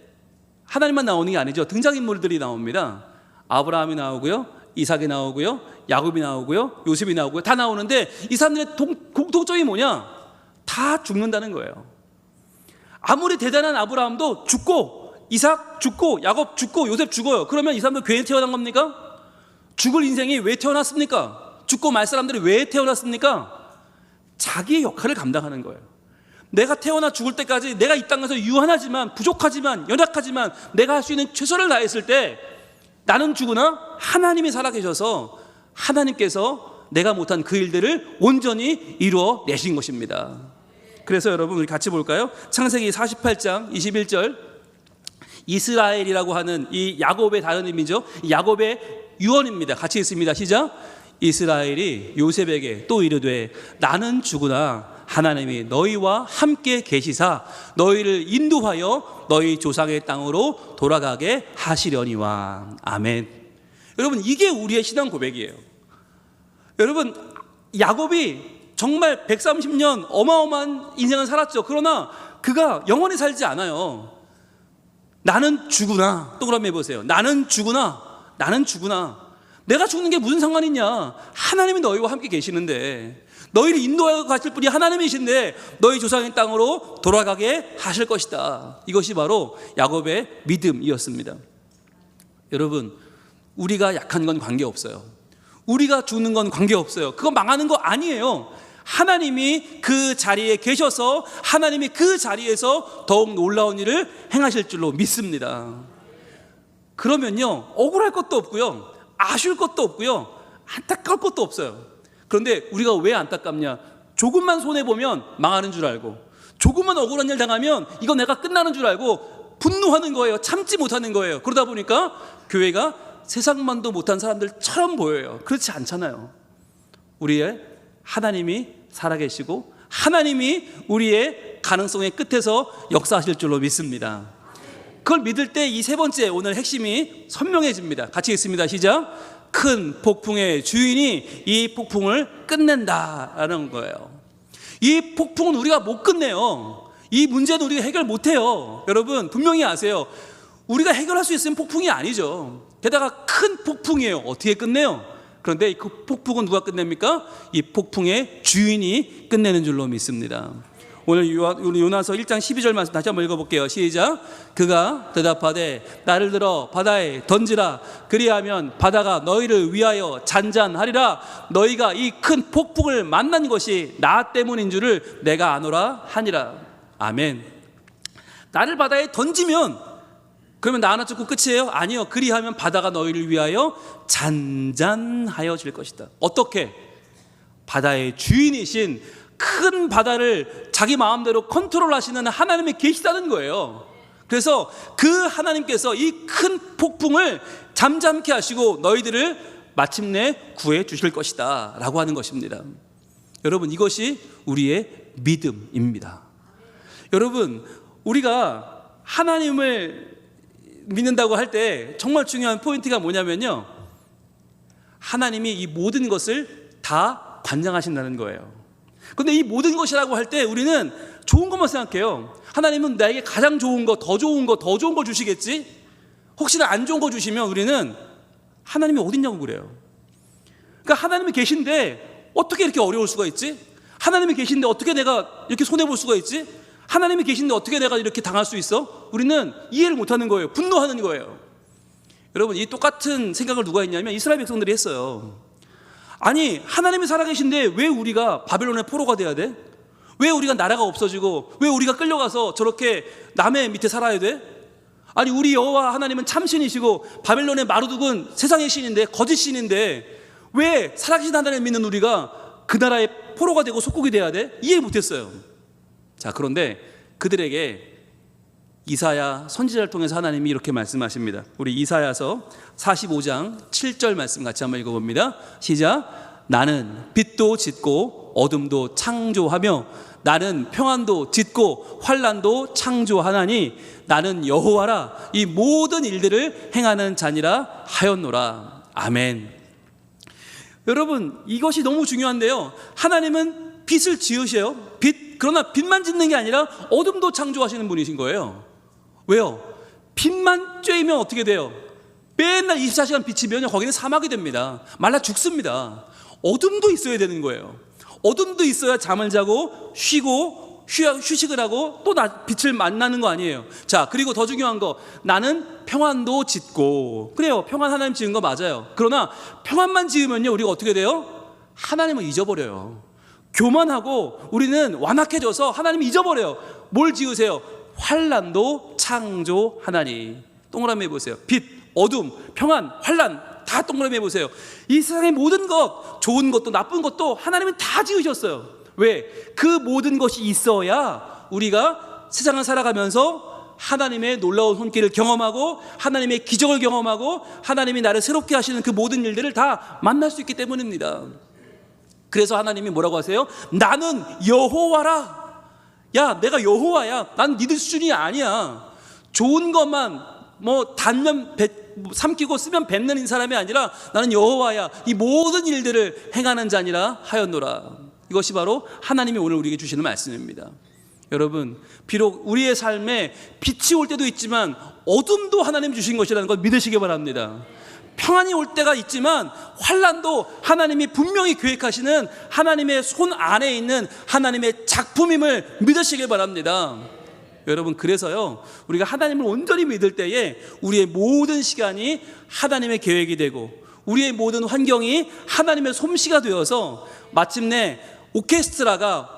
하나님만 나오는 게 아니죠. 등장인물들이 나옵니다. 아브라함이 나오고요, 이삭이 나오고요, 야곱이 나오고요, 요셉이 나오고요. 다 나오는데 이 사람들의 공통점이 뭐냐? 다 죽는다는 거예요. 아무리 대단한 아브라함도 죽고, 이삭 죽고, 야곱 죽고, 요셉 죽어요. 그러면 이 사람들 괜히 태어난 겁니까? 죽을 인생이 왜 태어났습니까? 죽고 말 사람들이 왜 태어났습니까? 자기의 역할을 감당하는 거예요. 내가 태어나 죽을 때까지 내가 이 땅에서 유한하지만, 부족하지만, 연약하지만 내가 할 수 있는 최선을 다했을 때 나는 죽으나 하나님이 살아계셔서 하나님께서 내가 못한 그 일들을 온전히 이루어 내신 것입니다. 그래서 여러분, 우리 같이 볼까요? 창세기 48장 21절, 이스라엘이라고 하는 이 야곱의 다른 의미죠. 야곱의 유언입니다. 같이 읽습니다. 시작. 이스라엘이 요셉에게 또 이르되 나는 죽으나 하나님이 너희와 함께 계시사 너희를 인도하여 너희 조상의 땅으로 돌아가게 하시려니와. 아멘. 여러분, 이게 우리의 신앙 고백이에요. 여러분, 야곱이 정말 130년 어마어마한 인생을 살았죠. 그러나 그가 영원히 살지 않아요. 나는 죽으나, 동그라미 해보세요. 나는 죽으나, 나는 죽으나. 내가 죽는 게 무슨 상관이냐? 하나님이 너희와 함께 계시는데, 너희를 인도하여 가실 분이 하나님이신데 너희 조상의 땅으로 돌아가게 하실 것이다. 이것이 바로 야곱의 믿음이었습니다. 여러분, 우리가 약한 건 관계없어요. 우리가 죽는 건 관계없어요. 그거 망하는 거 아니에요. 하나님이 그 자리에 계셔서 하나님이 그 자리에서 더욱 놀라운 일을 행하실 줄로 믿습니다. 그러면요, 억울할 것도 없고요, 아쉬울 것도 없고요, 안타까울 것도 없어요. 그런데 우리가 왜 안타깝냐? 조금만 손해보면 망하는 줄 알고, 조금만 억울한 일 당하면 이거 내가 끝나는 줄 알고 분노하는 거예요. 참지 못하는 거예요. 그러다 보니까 교회가 세상만도 못한 사람들처럼 보여요. 그렇지 않잖아요. 우리의 하나님이 살아계시고 하나님이 우리의 가능성의 끝에서 역사하실 줄로 믿습니다. 그걸 믿을 때 이 세 번째 오늘 핵심이 선명해집니다. 같이 읽습니다. 시작. 큰 폭풍의 주인이 이 폭풍을 끝낸다라는 거예요. 이 폭풍은 우리가 못 끝내요. 이 문제는 우리가 해결 못해요. 여러분 분명히 아세요. 우리가 해결할 수 있으면 폭풍이 아니죠. 게다가 큰 폭풍이에요. 어떻게 끝내요? 그런데 그 폭풍은 누가 끝냅니까? 이 폭풍의 주인이 끝내는 줄로 믿습니다. 오늘 요나서 1장 12절 말씀 다시 한번 읽어볼게요. 시작. 그가 대답하되 나를 들어 바다에 던지라. 그리하면 바다가 너희를 위하여 잔잔하리라. 너희가 이 큰 폭풍을 만난 것이 나 때문인 줄을 내가 아노라 하니라. 아멘. 나를 바다에 던지면 그러면 나 하나 죽고 끝이에요? 아니요. 그리하면 바다가 너희를 위하여 잔잔하여질 것이다. 어떻게? 바다의 주인이신 큰 바다를 자기 마음대로 컨트롤하시는 하나님이 계시다는 거예요. 그래서 그 하나님께서 이 큰 폭풍을 잠잠케 하시고 너희들을 마침내 구해 주실 것이다 라고 하는 것입니다. 여러분, 이것이 우리의 믿음입니다. 여러분, 우리가 하나님을 믿는다고 할 때 정말 중요한 포인트가 뭐냐면요, 하나님이 이 모든 것을 다 관장하신다는 거예요. 근데 이 모든 것이라고 할 때 우리는 좋은 것만 생각해요. 하나님은 나에게 가장 좋은 거, 더 좋은 거 주시겠지? 혹시나 안 좋은 거 주시면 우리는 하나님이 어딨냐고 그래요. 그러니까 하나님이 계신데 어떻게 이렇게 어려울 수가 있지? 하나님이 계신데 어떻게 내가 이렇게 손해볼 수가 있지? 하나님이 계신데 어떻게 내가 이렇게 당할 수 있어? 우리는 이해를 못하는 거예요. 분노하는 거예요. 여러분, 이 똑같은 생각을 누가 했냐면 이스라엘 백성들이 했어요. 아니, 하나님이 살아계신데 왜 우리가 바벨론의 포로가 돼야 돼? 왜 우리가 나라가 없어지고 왜 우리가 끌려가서 저렇게 남의 밑에 살아야 돼? 아니, 우리 여호와 하나님은 참신이시고 바벨론의 마루둑은 세상의 신인데, 거짓 신인데 왜 살아계신 하나님을 믿는 우리가 그 나라의 포로가 되고 속국이 돼야 돼? 이해 못했어요. 자, 그런데 그들에게 이사야 선지자를 통해서 하나님이 이렇게 말씀하십니다. 우리 이사야서 45장 7절 말씀 같이 한번 읽어봅니다. 시작. 나는 빛도 짓고 어둠도 창조하며 나는 평안도 짓고 환난도 창조하나니 나는 여호와라. 이 모든 일들을 행하는 자니라 하였노라. 아멘. 여러분, 이것이 너무 중요한데요, 하나님은 빛을 지으셔요. 그러나 빛만 짓는 게 아니라 어둠도 창조하시는 분이신 거예요. 왜요? 빛만 쬐이면 어떻게 돼요? 맨날 24시간 비치면 거기는 사막이 됩니다. 말라 죽습니다. 어둠도 있어야 되는 거예요. 어둠도 있어야 잠을 자고 쉬고 휴식을 하고 또 빛을 만나는 거 아니에요. 자, 그리고 더 중요한 거, 나는 평안도 짓고. 그래요, 평안 하나님 지은 거 맞아요. 그러나 평안만 지으면요, 우리가 어떻게 돼요? 하나님을 잊어버려요. 교만하고 우리는 완악해져서 하나님을 잊어버려요. 뭘 지으세요? 환난도 창조하나니. 동그라미 해보세요. 빛, 어둠, 평안, 환난 다 동그라미 해보세요. 이 세상의 모든 것, 좋은 것도 나쁜 것도 하나님은 다 지으셨어요. 왜? 그 모든 것이 있어야 우리가 세상을 살아가면서 하나님의 놀라운 손길을 경험하고 하나님의 기적을 경험하고 하나님이 나를 새롭게 하시는 그 모든 일들을 다 만날 수 있기 때문입니다. 그래서 하나님이 뭐라고 하세요? 나는 여호와라. 야, 내가 여호와야. 난 니들 수준이 아니야. 좋은 것만 단면 삼키고 쓰면 뱉는 사람이 아니라 나는 여호와야. 이 모든 일들을 행하는 자니라 하였노라. 이것이 바로 하나님이 오늘 우리에게 주시는 말씀입니다. 여러분, 비록 우리의 삶에 빛이 올 때도 있지만 어둠도 하나님 주신 것이라는 걸 믿으시기 바랍니다. 평안이 올 때가 있지만 환난도 하나님이 분명히 계획하시는 하나님의 손 안에 있는 하나님의 작품임을 믿으시기 바랍니다. 여러분, 그래서요, 우리가 하나님을 온전히 믿을 때에 우리의 모든 시간이 하나님의 계획이 되고 우리의 모든 환경이 하나님의 솜씨가 되어서 마침내 오케스트라가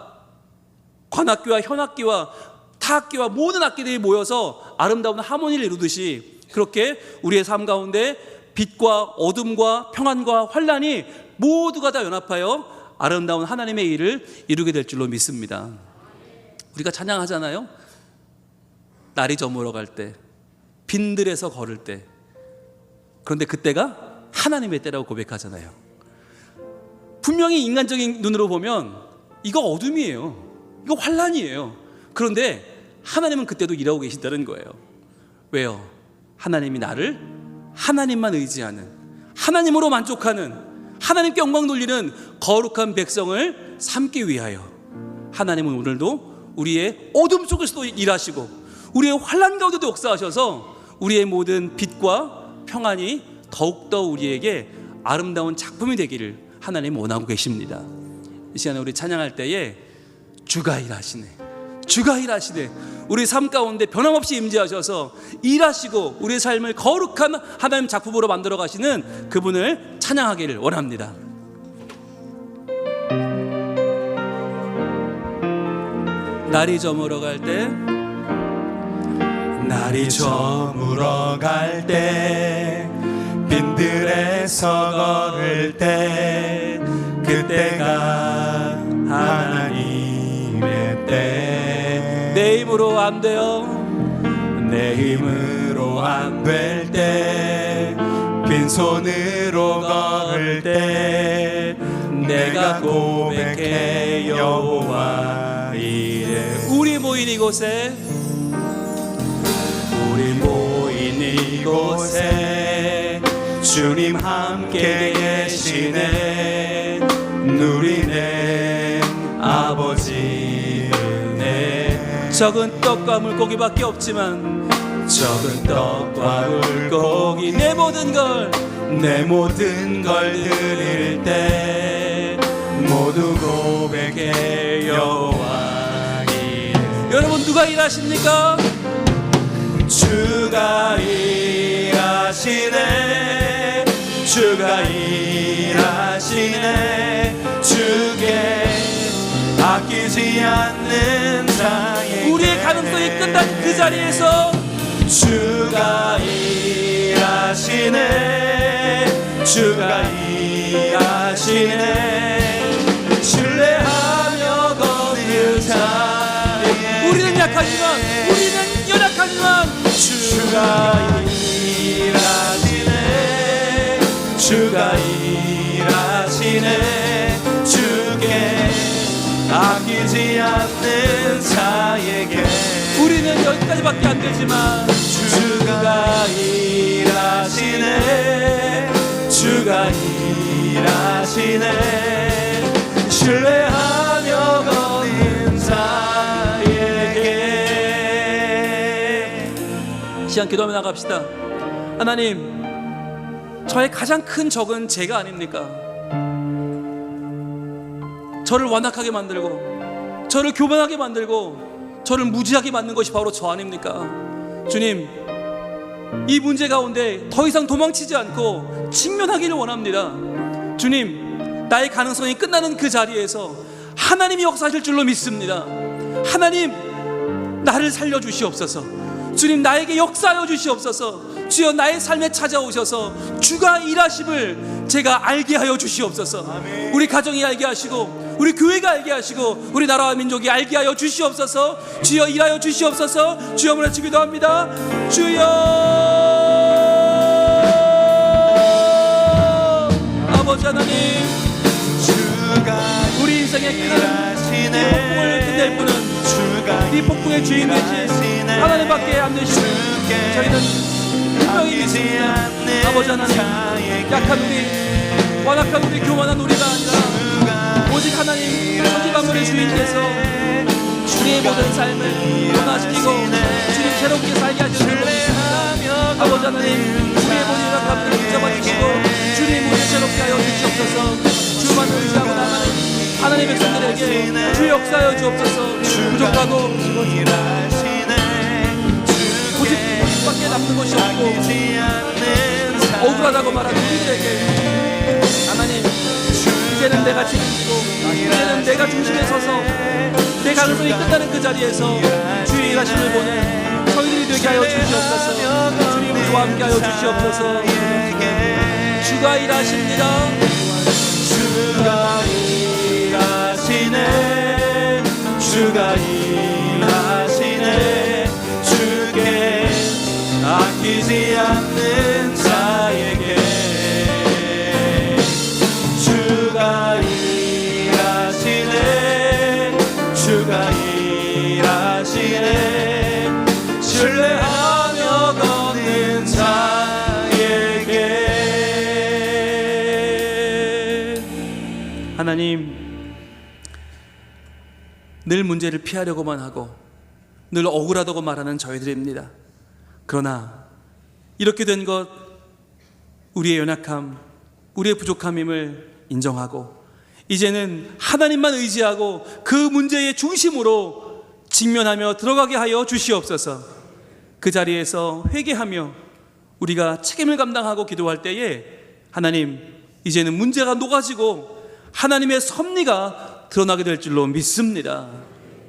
관악기와 현악기와 타악기와 모든 악기들이 모여서 아름다운 하모니를 이루듯이 그렇게 우리의 삶 가운데 빛과 어둠과 평안과 환난이 모두가 다 연합하여 아름다운 하나님의 일을 이루게 될 줄로 믿습니다. 우리가 찬양하잖아요. 날이 저물어 갈 때, 빈들에서 걸을 때, 그런데 그때가 하나님의 때라고 고백하잖아요. 분명히 인간적인 눈으로 보면 이거 어둠이에요. 이거 환난이에요. 그런데 하나님은 그때도 일하고 계신다는 거예요. 왜요? 하나님이 나를 하나님만 의지하는, 하나님으로 만족하는, 하나님께 영광 돌리는 거룩한 백성을 삼기 위하여 하나님은 오늘도 우리의 어둠 속에서도 일하시고 우리의 환난 가운데도 역사하셔서 우리의 모든 빛과 평안이 더욱더 우리에게 아름다운 작품이 되기를 하나님 원하고 계십니다. 이 시간에 우리 찬양할 때에 주가 일하시네, 주가 일하시네, 우리 삶 가운데 변함없이 임재하셔서 일하시고 우리의 삶을 거룩한 하나님 작품으로 만들어 가시는 그분을 찬양하기를 원합니다. 날이 저물어 갈 때, 날이 저물어 갈 때, 빈들에서 걸을 때, 그때가 하나님의 때. 내 힘으로 안 돼요. 내 힘으로 안 될 때, 빈손으로 걸을 때, 내가 고백해 여호와 이래. 우리 모인 이곳에, 우리 모인 이곳에 주님 함께 계시네. 누리네 아버지 은혜. 적은 떡과 물고기밖에 없지만 적은 떡과 물고기, 내 모든 걸 내 모든 걸 드릴 때 모두 고백해 여호와 이래. 여러분, 누가 일하십니까? 주가 일하시네, 주가 일하시네. 주께 아끼지 않는 자에게 우리의 가능성이 끝난 그 자리에서 주가 일하시네, 주가 일하시네. 신뢰하며 걷는 자에게 우리는 약하지만, 우리는 연약하지만 주가 일하시네, 주가 일하시네. 주께 아끼지 않는 자에게 우리는 여기까지밖에 안 되지만 주가 일하시네, 주가 일하시네. 신뢰하며 걷는 자에게. 시간 기도하며 나갑시다. 하나님, 저의 가장 큰 적은 제가 아닙니까? 저를 완악하게 만들고 저를 교만하게 만들고 저를 무지하게 만든 것이 바로 저 아닙니까? 주님, 이 문제 가운데 더 이상 도망치지 않고 직면하기를 원합니다. 주님, 나의 가능성이 끝나는 그 자리에서 하나님이 역사하실 줄로 믿습니다. 하나님, 나를 살려주시옵소서. 주님, 나에게 역사하여 주시옵소서. 주여, 나의 삶에 찾아오셔서 주가 일하심을 제가 알게 하여 주시옵소서. 아멘. 우리 가정이 알게 하시고 우리 교회가 알게 하시고 우리 나라와 민족이 알게 하여 주시옵소서. 주여, 일하여 주시옵소서. 주여, 물어치 기도합니다. 주여, 아버지 하나님, 주가 우리 인생의 큰 폭풍을 끝낼 분은 이 폭풍의 주인 되신 하나님밖에 안 되시고 저희는 분명히 믿습니다. 아버지 하나님, 약한 우리, 완악한 우리, 교만한 우리가 아니라 오직 하나님 천지 만물의 주인께서 우리의 모든 삶을 하나님, 우리의 본인과 감동을 붙잡아 주시고 주님 우리를 새롭게 하여 주시옵소서. 주만 의지하고 나가는 하나님의 백성들에게 주 역사하여 주옵소서. 부족하고 고집밖에 남는 것이 없고 억울하다고 말하는 우리들에게 하나님, 이제는 내가 책임지고 이제는 내가 중심에 서서 내 가능성이 끝나는 그 자리에서 주의 일하심을 보는 저희들이 되게 하여 주시옵소서. 주님 우리와 함께 하여 주시옵소서. 주가 일하십니다. 주가 일하시네. 주가 일하시네. 주께 아끼지 않는 자에게 주가 일하시네. 주가 일하시네. 신뢰하며 걷는 자에게. 하나님, 늘 문제를 피하려고만 하고 늘 억울하다고 말하는 저희들입니다. 그러나 이렇게 된 것, 우리의 연약함, 우리의 부족함임을 인정하고 이제는 하나님만 의지하고 그 문제의 중심으로 직면하며 들어가게 하여 주시옵소서. 그 자리에서 회개하며 우리가 책임을 감당하고 기도할 때에 하나님, 이제는 문제가 녹아지고 하나님의 섭리가 드러나게 될 줄로 믿습니다.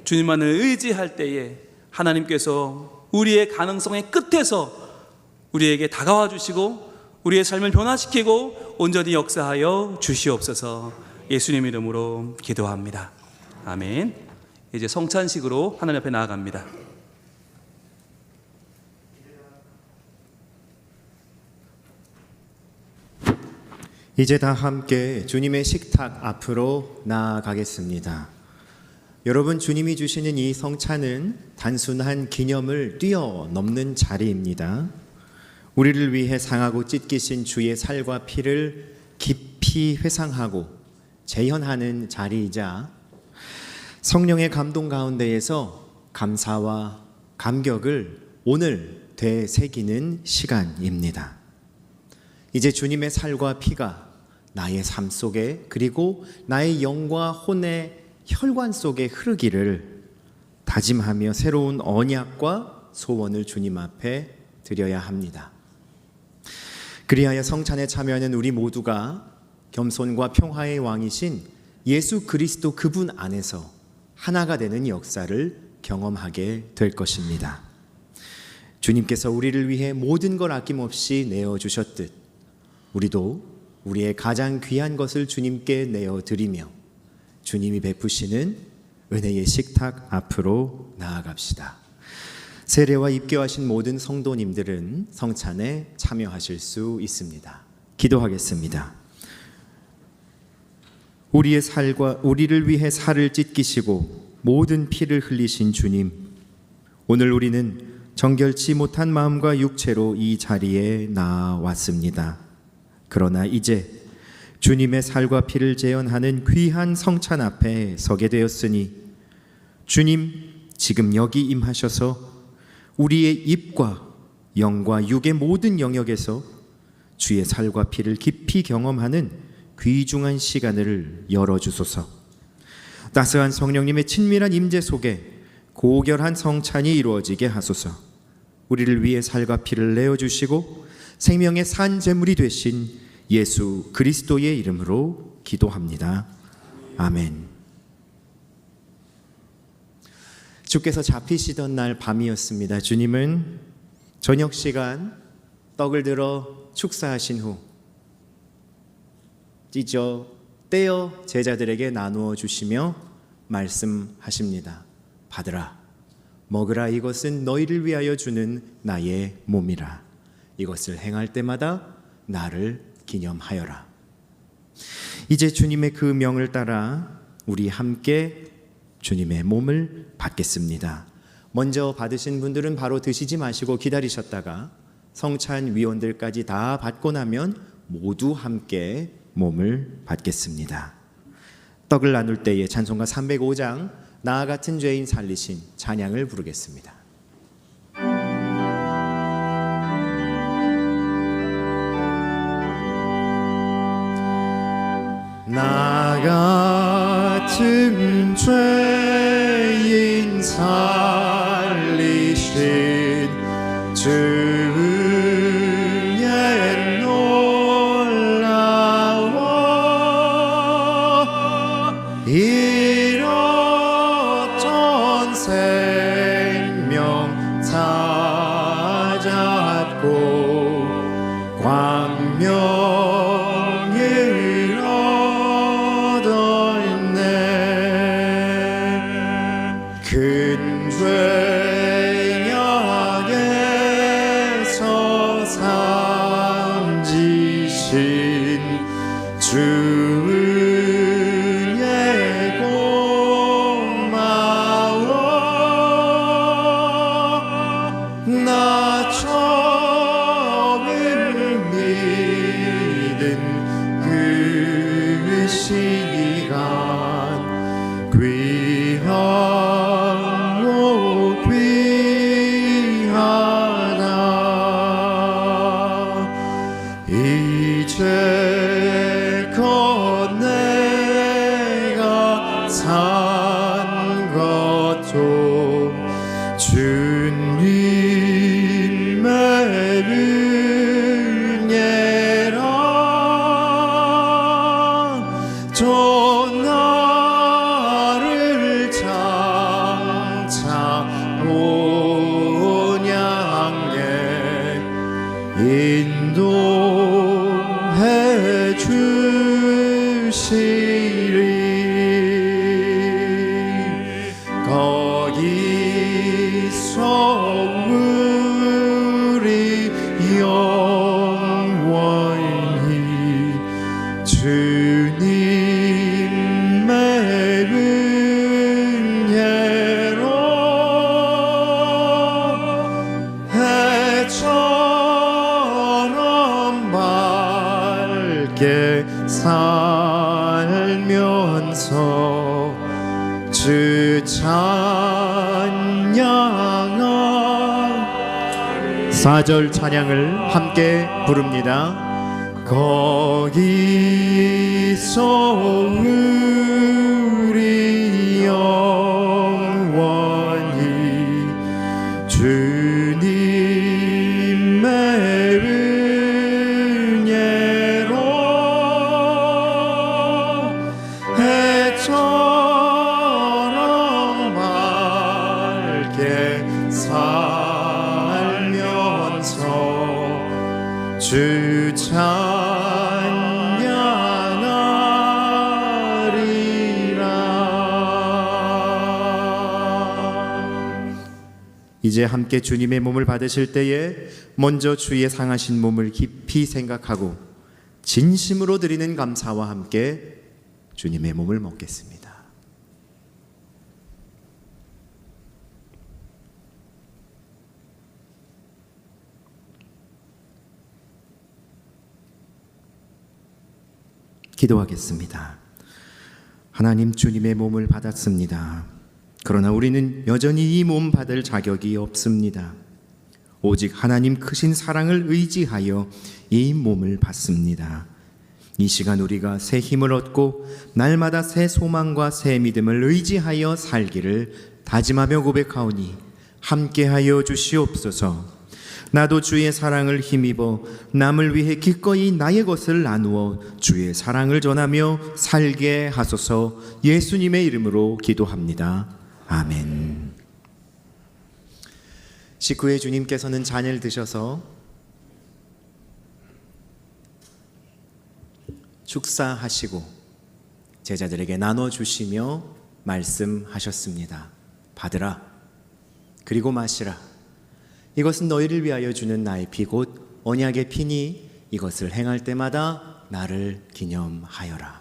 주님만을 의지할 때에 하나님께서 우리의 가능성의 끝에서 우리에게 다가와 주시고 우리의 삶을 변화시키고 온전히 역사하여 주시옵소서. 예수님 이름으로 기도합니다. 아멘. 이제 성찬식으로 하나님 앞에 나아갑니다. 이제 다 함께 주님의 식탁 앞으로 나아가겠습니다. 여러분, 주님이 주시는 이 성찬은 단순한 기념을 뛰어넘는 자리입니다. 우리를 위해 상하고 찢기신 주의 살과 피를 깊이 회상하고 재현하는 자리이자 성령의 감동 가운데에서 감사와 감격을 오늘 되새기는 시간입니다. 이제 주님의 살과 피가 나의 삶 속에, 그리고 나의 영과 혼의 혈관 속에 흐르기를 다짐하며 새로운 언약과 소원을 주님 앞에 드려야 합니다. 그리하여 성찬에 참여하는 우리 모두가 겸손과 평화의 왕이신 예수 그리스도 그분 안에서 하나가 되는 역사를 경험하게 될 것입니다. 주님께서 우리를 위해 모든 걸 아낌없이 내어주셨듯 우리도 우리의 가장 귀한 것을 주님께 내어드리며 주님이 베푸시는 은혜의 식탁 앞으로 나아갑시다. 세례와 입교하신 모든 성도님들은 성찬에 참여하실 수 있습니다. 기도하겠습니다. 우리를 위해 살을 찢기시고 모든 피를 흘리신 주님, 오늘 우리는 정결치 못한 마음과 육체로 이 자리에 나왔습니다. 그러나 이제 주님의 살과 피를 재현하는 귀한 성찬 앞에 서게 되었으니 주님, 지금 여기 임하셔서 우리의 입과 영과 육의 모든 영역에서 주의 살과 피를 깊이 경험하는 귀중한 시간을 열어주소서. 따스한 성령님의 친밀한 임재 속에 고결한 성찬이 이루어지게 하소서. 우리를 위해 살과 피를 내어주시고 생명의 산 제물이 되신 예수 그리스도의 이름으로 기도합니다. 아멘. 주께서 잡히시던 날 밤이었습니다. 주님은 저녁 시간 떡을 들어 축사하신 후 찢어 떼어 제자들에게 나누어 주시며 말씀하십니다. 받으라, 먹으라. 이것은 너희를 위하여 주는 나의 몸이라. 이것을 행할 때마다 나를 기념하여라. 이제 주님의 그 명을 따라 우리 함께 주님의 몸을 받겠습니다. 먼저 받으신 분들은 바로 드시지 마시고 기다리셨다가 성찬 위원들까지 다 받고 나면 모두 함께 몸을 받겠습니다. 떡을 나눌 때에 찬송가 305장 나 같은 죄인 살리신 찬양을 부르겠습니다. 나 같은 죄인 살리신 주의 놀라워 이렇던 생명 찾았고 광명을 얻었네. 큰 죄악에서 삼지신 주의 고마워 나 처음 믿은 그 시간 귀하고 귀하다. 이제껏 내가 산 것도 주님의 은혜라. 저 나를 장차 본향에 인도해 주시리. 거기서 우리 영원히 주님의 은혜로 해처럼 밝게 살면서 주 찬양하. 4절 찬양을 함께 부릅니다. 거기서 우리 영원히 주님의 은혜로 해처럼 밝게 살면서 주 찬양하리라. 이제 함께 주님의 몸을 받으실 때에 먼저 주의 상하신 몸을 깊이 생각하고 진심으로 드리는 감사와 함께 주님의 몸을 먹겠습니다. 기도하겠습니다. 하나님, 주님의 몸을 받았습니다. 그러나 우리는 여전히 이 몸 받을 자격이 없습니다. 오직 하나님 크신 사랑을 의지하여 이 몸을 받습니다. 이 시간 우리가 새 힘을 얻고 날마다 새 소망과 새 믿음을 의지하여 살기를 다짐하며 고백하오니 함께하여 주시옵소서. 나도 주의 사랑을 힘입어 남을 위해 기꺼이 나의 것을 나누어 주의 사랑을 전하며 살게 하소서. 예수님의 이름으로 기도합니다. 아멘. 식구의 주님께서는 잔을 드셔서 축사하시고 제자들에게 나눠주시며 말씀하셨습니다. 받으라, 그리고 마시라. 이것은 너희를 위하여 주는 나의 피 곧 언약의 피니 이것을 행할 때마다 나를 기념하여라.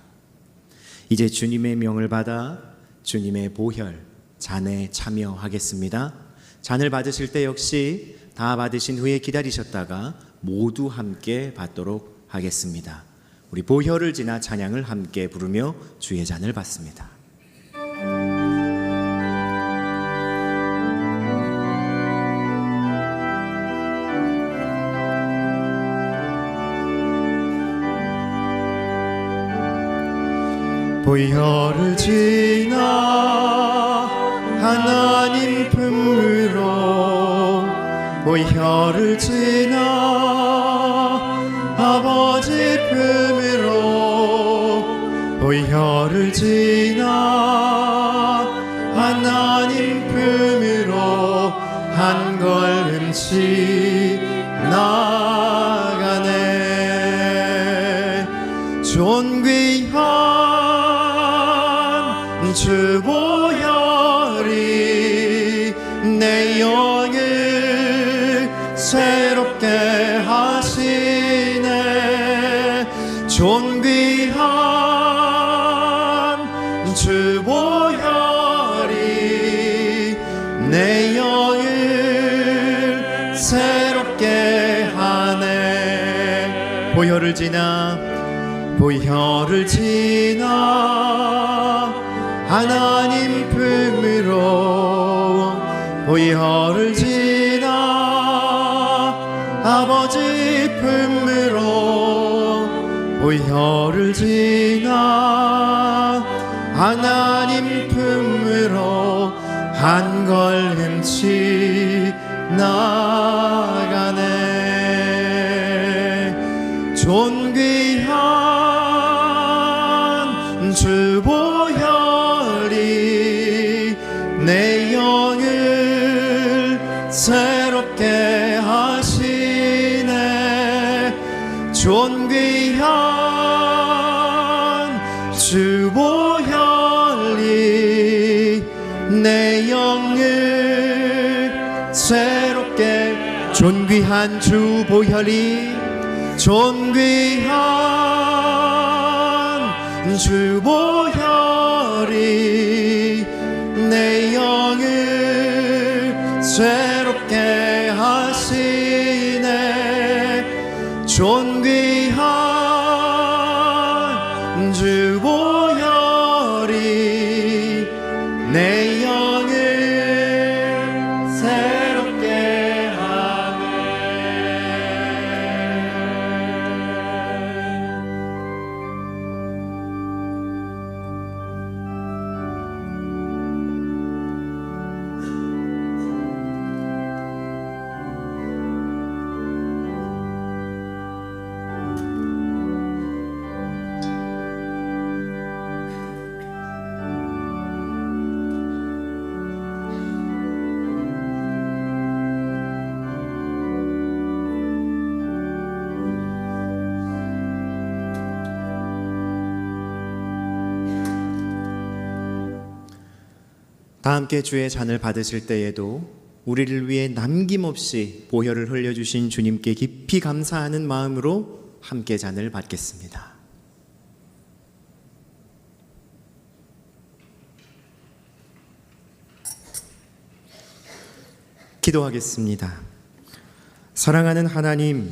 이제 주님의 명을 받아 주님의 보혈 잔에 참여하겠습니다. 잔을 받으실 때 역시 다 받으신 후에 기다리셨다가 모두 함께 받도록 하겠습니다. 우리 보혈을 지나 찬양을 함께 부르며 주의 잔을 받습니다. 보혈을 지나 하나님 품으로 보혈을 지나 아버지 품으로 보혈을 지나 하나님 품으로 한 걸음씩 나가네. 존귀한 주 보혈이 내 영을 새롭게 하시네. 존귀한 주 보혈이 내 영을 새롭게 하네. 보혈을 지나 하나님 품으로 보혈을 지나 아버지 품으로 보혈을 지나 하나님 품으로 한 걸음씩 나가네. 존귀한 주 보혈이 내 영을 새롭게 하시네. 존귀한 주 보혈이 내 영을 새롭게. 존귀한 주 보혈이 존귀한 주 보혈이 내 영을 새롭게 하시네. 존귀한 주 보혈이 내 영을 새롭게 하네. 다 함께 주의 잔을 받으실 때에도 우리를 위해 남김없이 보혈을 흘려주신 주님께 깊이 감사하는 마음으로 함께 잔을 받겠습니다. 기도하겠습니다. 사랑하는 하나님,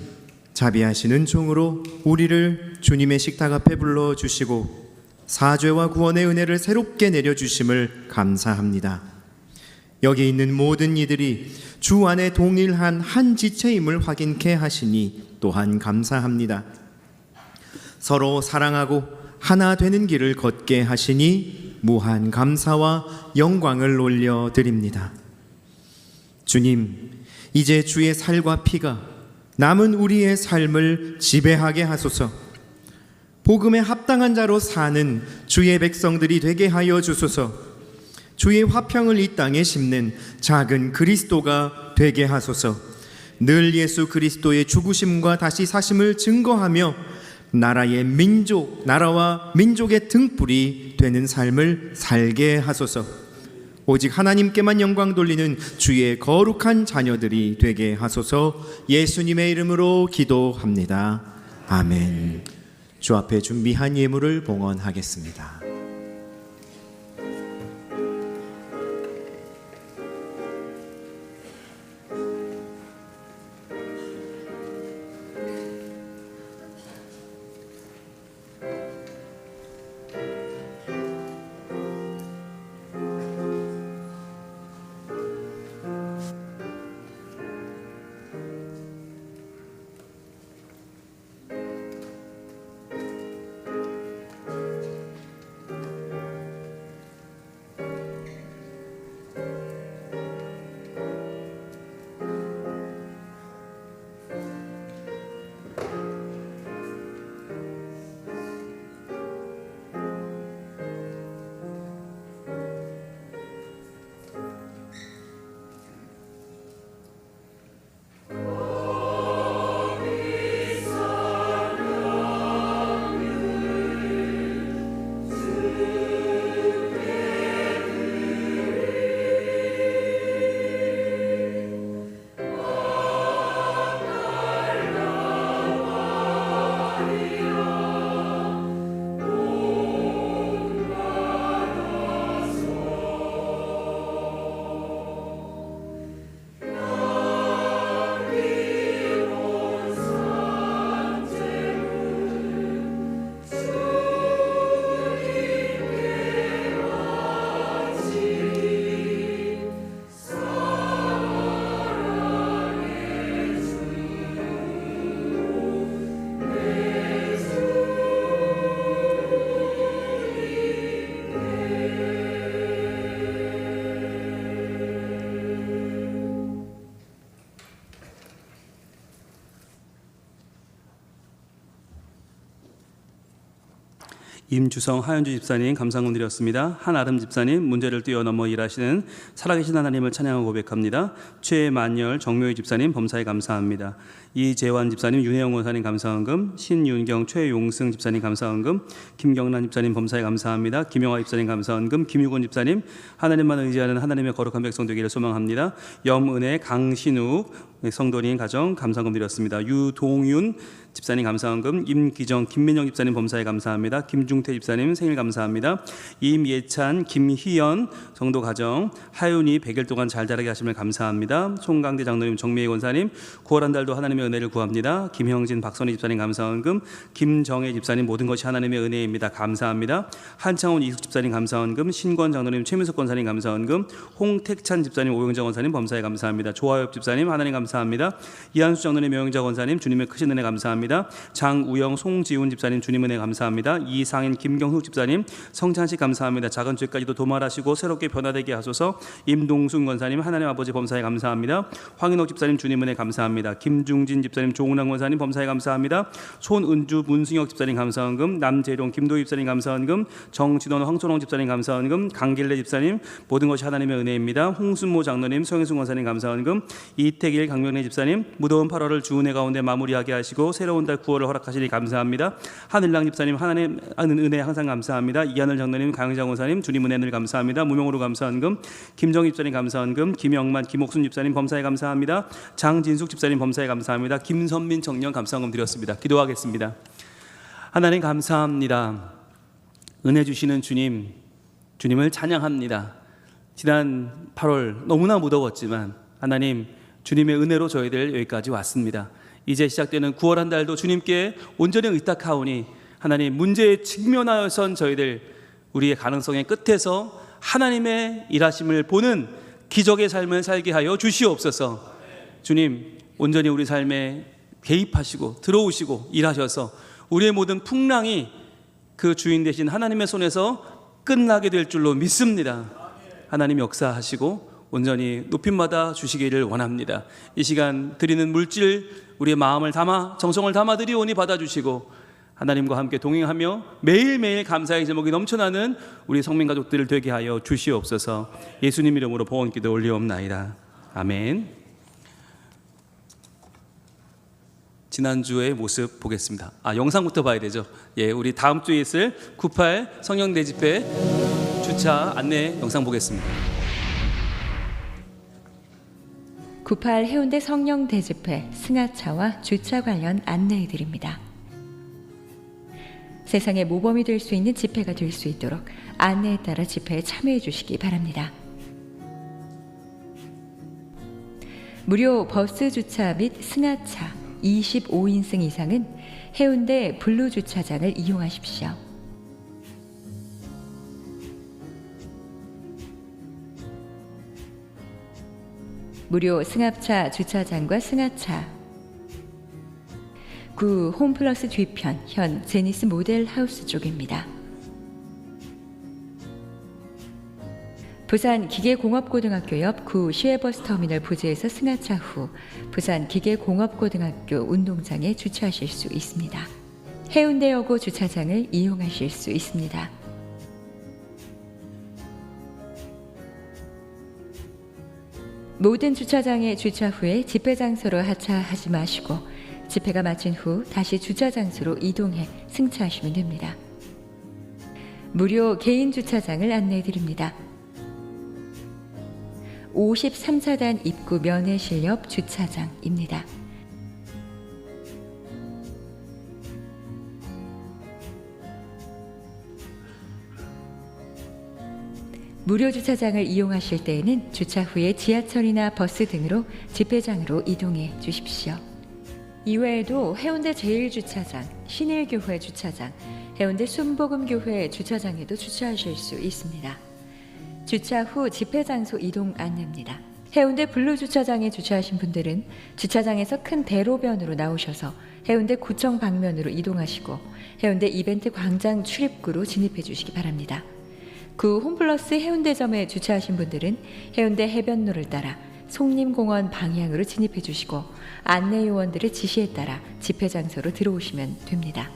자비하시는 종으로 우리를 주님의 식탁 앞에 불러주시고 사죄와 구원의 은혜를 새롭게 내려주심을 감사합니다. 여기 있는 모든 이들이 주 안에 동일한 한 지체임을 확인케 하시니 또한 감사합니다. 서로 사랑하고 하나 되는 길을 걷게 하시니 무한 감사와 영광을 올려드립니다. 주님, 이제 주의 살과 피가 남은 우리의 삶을 지배하게 하소서. 복음에 합당한 자로 사는 주의 백성들이 되게 하여 주소서. 주의 화평을 이 땅에 심는 작은 그리스도가 되게 하소서. 늘 예수 그리스도의 죽으심과 다시 사심을 증거하며 나라와 민족의 등불이 되는 삶을 살게 하소서. 오직 하나님께만 영광 돌리는 주의 거룩한 자녀들이 되게 하소서. 예수님의 이름으로 기도합니다. 아멘. 주 앞에 준비한 예물을 봉헌하겠습니다. 임주성 하현주 집사님 감사금 드렸습니다. 한아름 집사님 문제를 뛰어넘어 일하시는 살아계신 하나님을 찬양하고 고백합니다. 최만열 정묘희 집사님 범사에 감사합니다. 이재환 집사님 윤혜영 원사님 감사원금, 신윤경 최용승 집사님 감사원금, 김경란 집사님 범사에 감사합니다. 김영화 집사님 감사원금, 김유곤 집사님 하나님만 의지하는 하나님의 거룩한 백성 되기를 소망합니다. 염은혜 강신우 성도님 가정 감사금 드렸습니다. 유동윤 집사님 감사원금, 임기정 김민영 집사님 범사에 감사합니다. 김중태 집사님 생일 감사합니다. 임예찬 김희연 성도 가정 하윤이 100일 동안 잘 자라게 하심을 감사합니다. 송강대 장로님 정미애 권사님 9월 한 달도 하나님의 은혜를 구합니다. 김형진 박선희 집사님 감사원금, 김정혜 집사님 모든 것이 하나님의 은혜입니다. 감사합니다. 한창훈 이숙 집사님 감사원금, 신권 장로님 최민석 권사님 감사원금, 홍택찬 집사님 오영자 권사님 범사에 감사합니다. 조화엽 집사님 하나님 감사합니다. 이한수 장로님 명영자 권사님 주님의 크신 은혜 감사합니다. 장우영 송지훈 집사님 주님 은혜 감사합니다. 이상인 김경숙 집사님 성찬식 감사합니다. 작은 죄까지도 도말하시고 새롭게 변화되게 하소서. 임동순 권사님 하나님 아버지 범사에 감사합니다. 황인옥 집사님 주님 은혜 감사합니다. 김중진 집사님 조은랑 권사님 범사에 감사합니다. 손은주 문승혁 집사님 감사원금, 남재룡 김도희 집사님 감사원금, 정진원 황선홍 집사님 감사원금, 강길래 집사님 모든 것이 하나님의 은혜입니다. 홍순모 장로님 소영순 권사님 감사원금, 이태길 강명래 집사님 무더운 8월을 주 은혜 가운데 마무리하게 하시고 새로운 달 9월을 허락하시니 감사합니다. 하늘랑 집사님 하나님 은혜 항상 감사합니다. 이하늘 장로님 강영장 원사님 주님 은혜 늘 감사합니다. 무명으로 감사원금, 김정희 집사님 감사원금, 김영만 김옥순 집사님 범사에 감사합니다. 장진숙 집사님 범사에 감사합니다. 김선민 청년 감사원금 드렸습니다. 기도하겠습니다. 하나님 감사합니다. 은혜 주시는 주님, 주님을 찬양합니다. 지난 8월 너무나 무더웠지만 하나님 주님의 은혜로 저희들 여기까지 왔습니다. 이제 시작되는 9월 한 달도 주님께 온전히 의탁하오니 하나님 문제에 직면하여선 저희들 우리의 가능성의 끝에서 하나님의 일하심을 보는 기적의 삶을 살게 하여 주시옵소서. 주님 온전히 우리 삶에 개입하시고 들어오시고 일하셔서 우리의 모든 풍랑이 그 주인 되신 하나님의 손에서 끝나게 될 줄로 믿습니다. 하나님 역사하시고 온전히 높임받아 주시기를 원합니다. 이 시간 드리는 물질 우리의 마음을 담아 정성을 담아 드리오니 받아주시고 하나님과 함께 동행하며 매일매일 감사의 제목이 넘쳐나는 우리 성민 가족들을 되게 하여 주시옵소서. 예수님 이름으로 봉헌기도 올리옵나이다. 아멘. 지난주의 모습 보겠습니다. 영상부터 봐야 되죠. 우리 다음 주에 있을 98 성령 대집회 주차 안내 영상 보겠습니다. 98 해운대 성령 대집회 승하차와 주차 관련 안내해드립니다. 세상의 모범이 될 수 있는 집회가 될 수 있도록 안내에 따라 집회에 참여해 주시기 바랍니다. 무료 버스 주차 및 승하차 25인승 이상은 해운대 블루 주차장을 이용하십시오. 무료 승합차 주차장과 승하차 9 홈플러스 뒤편 현 제니스 모델 하우스 쪽입니다. 부산 기계공업고등학교 옆 9 시외버스 터미널 부지에서 승하차 후 부산 기계공업고등학교 운동장에 주차하실 수 있습니다. 해운대여고 주차장을 이용하실 수 있습니다. 모든 주차장에 주차 후에 집회 장소로 하차하지 마시고 집회가 마친 후 다시 주차 장소로 이동해 승차하시면 됩니다. 무료 개인 주차장을 안내해 드립니다. 53사단 입구 면회실 옆 주차장입니다. 무료 주차장을 이용하실 때에는 주차 후에 지하철이나 버스 등으로 집회장으로 이동해 주십시오. 이외에도 해운대 제1주차장, 신일교회 주차장, 해운대 순복음교회 주차장에도 주차하실 수 있습니다. 주차 후 집회장소 이동 안내입니다. 해운대 블루 주차장에 주차하신 분들은 주차장에서 큰 대로변으로 나오셔서 해운대 구청 방면으로 이동하시고 해운대 이벤트 광장 출입구로 진입해 주시기 바랍니다. 9 홈플러스 해운대점에 주차하신 분들은 해운대 해변로를 따라 송림공원 방향으로 진입해 주시고 안내 요원들의 지시에 따라 집회 장소로 들어오시면 됩니다.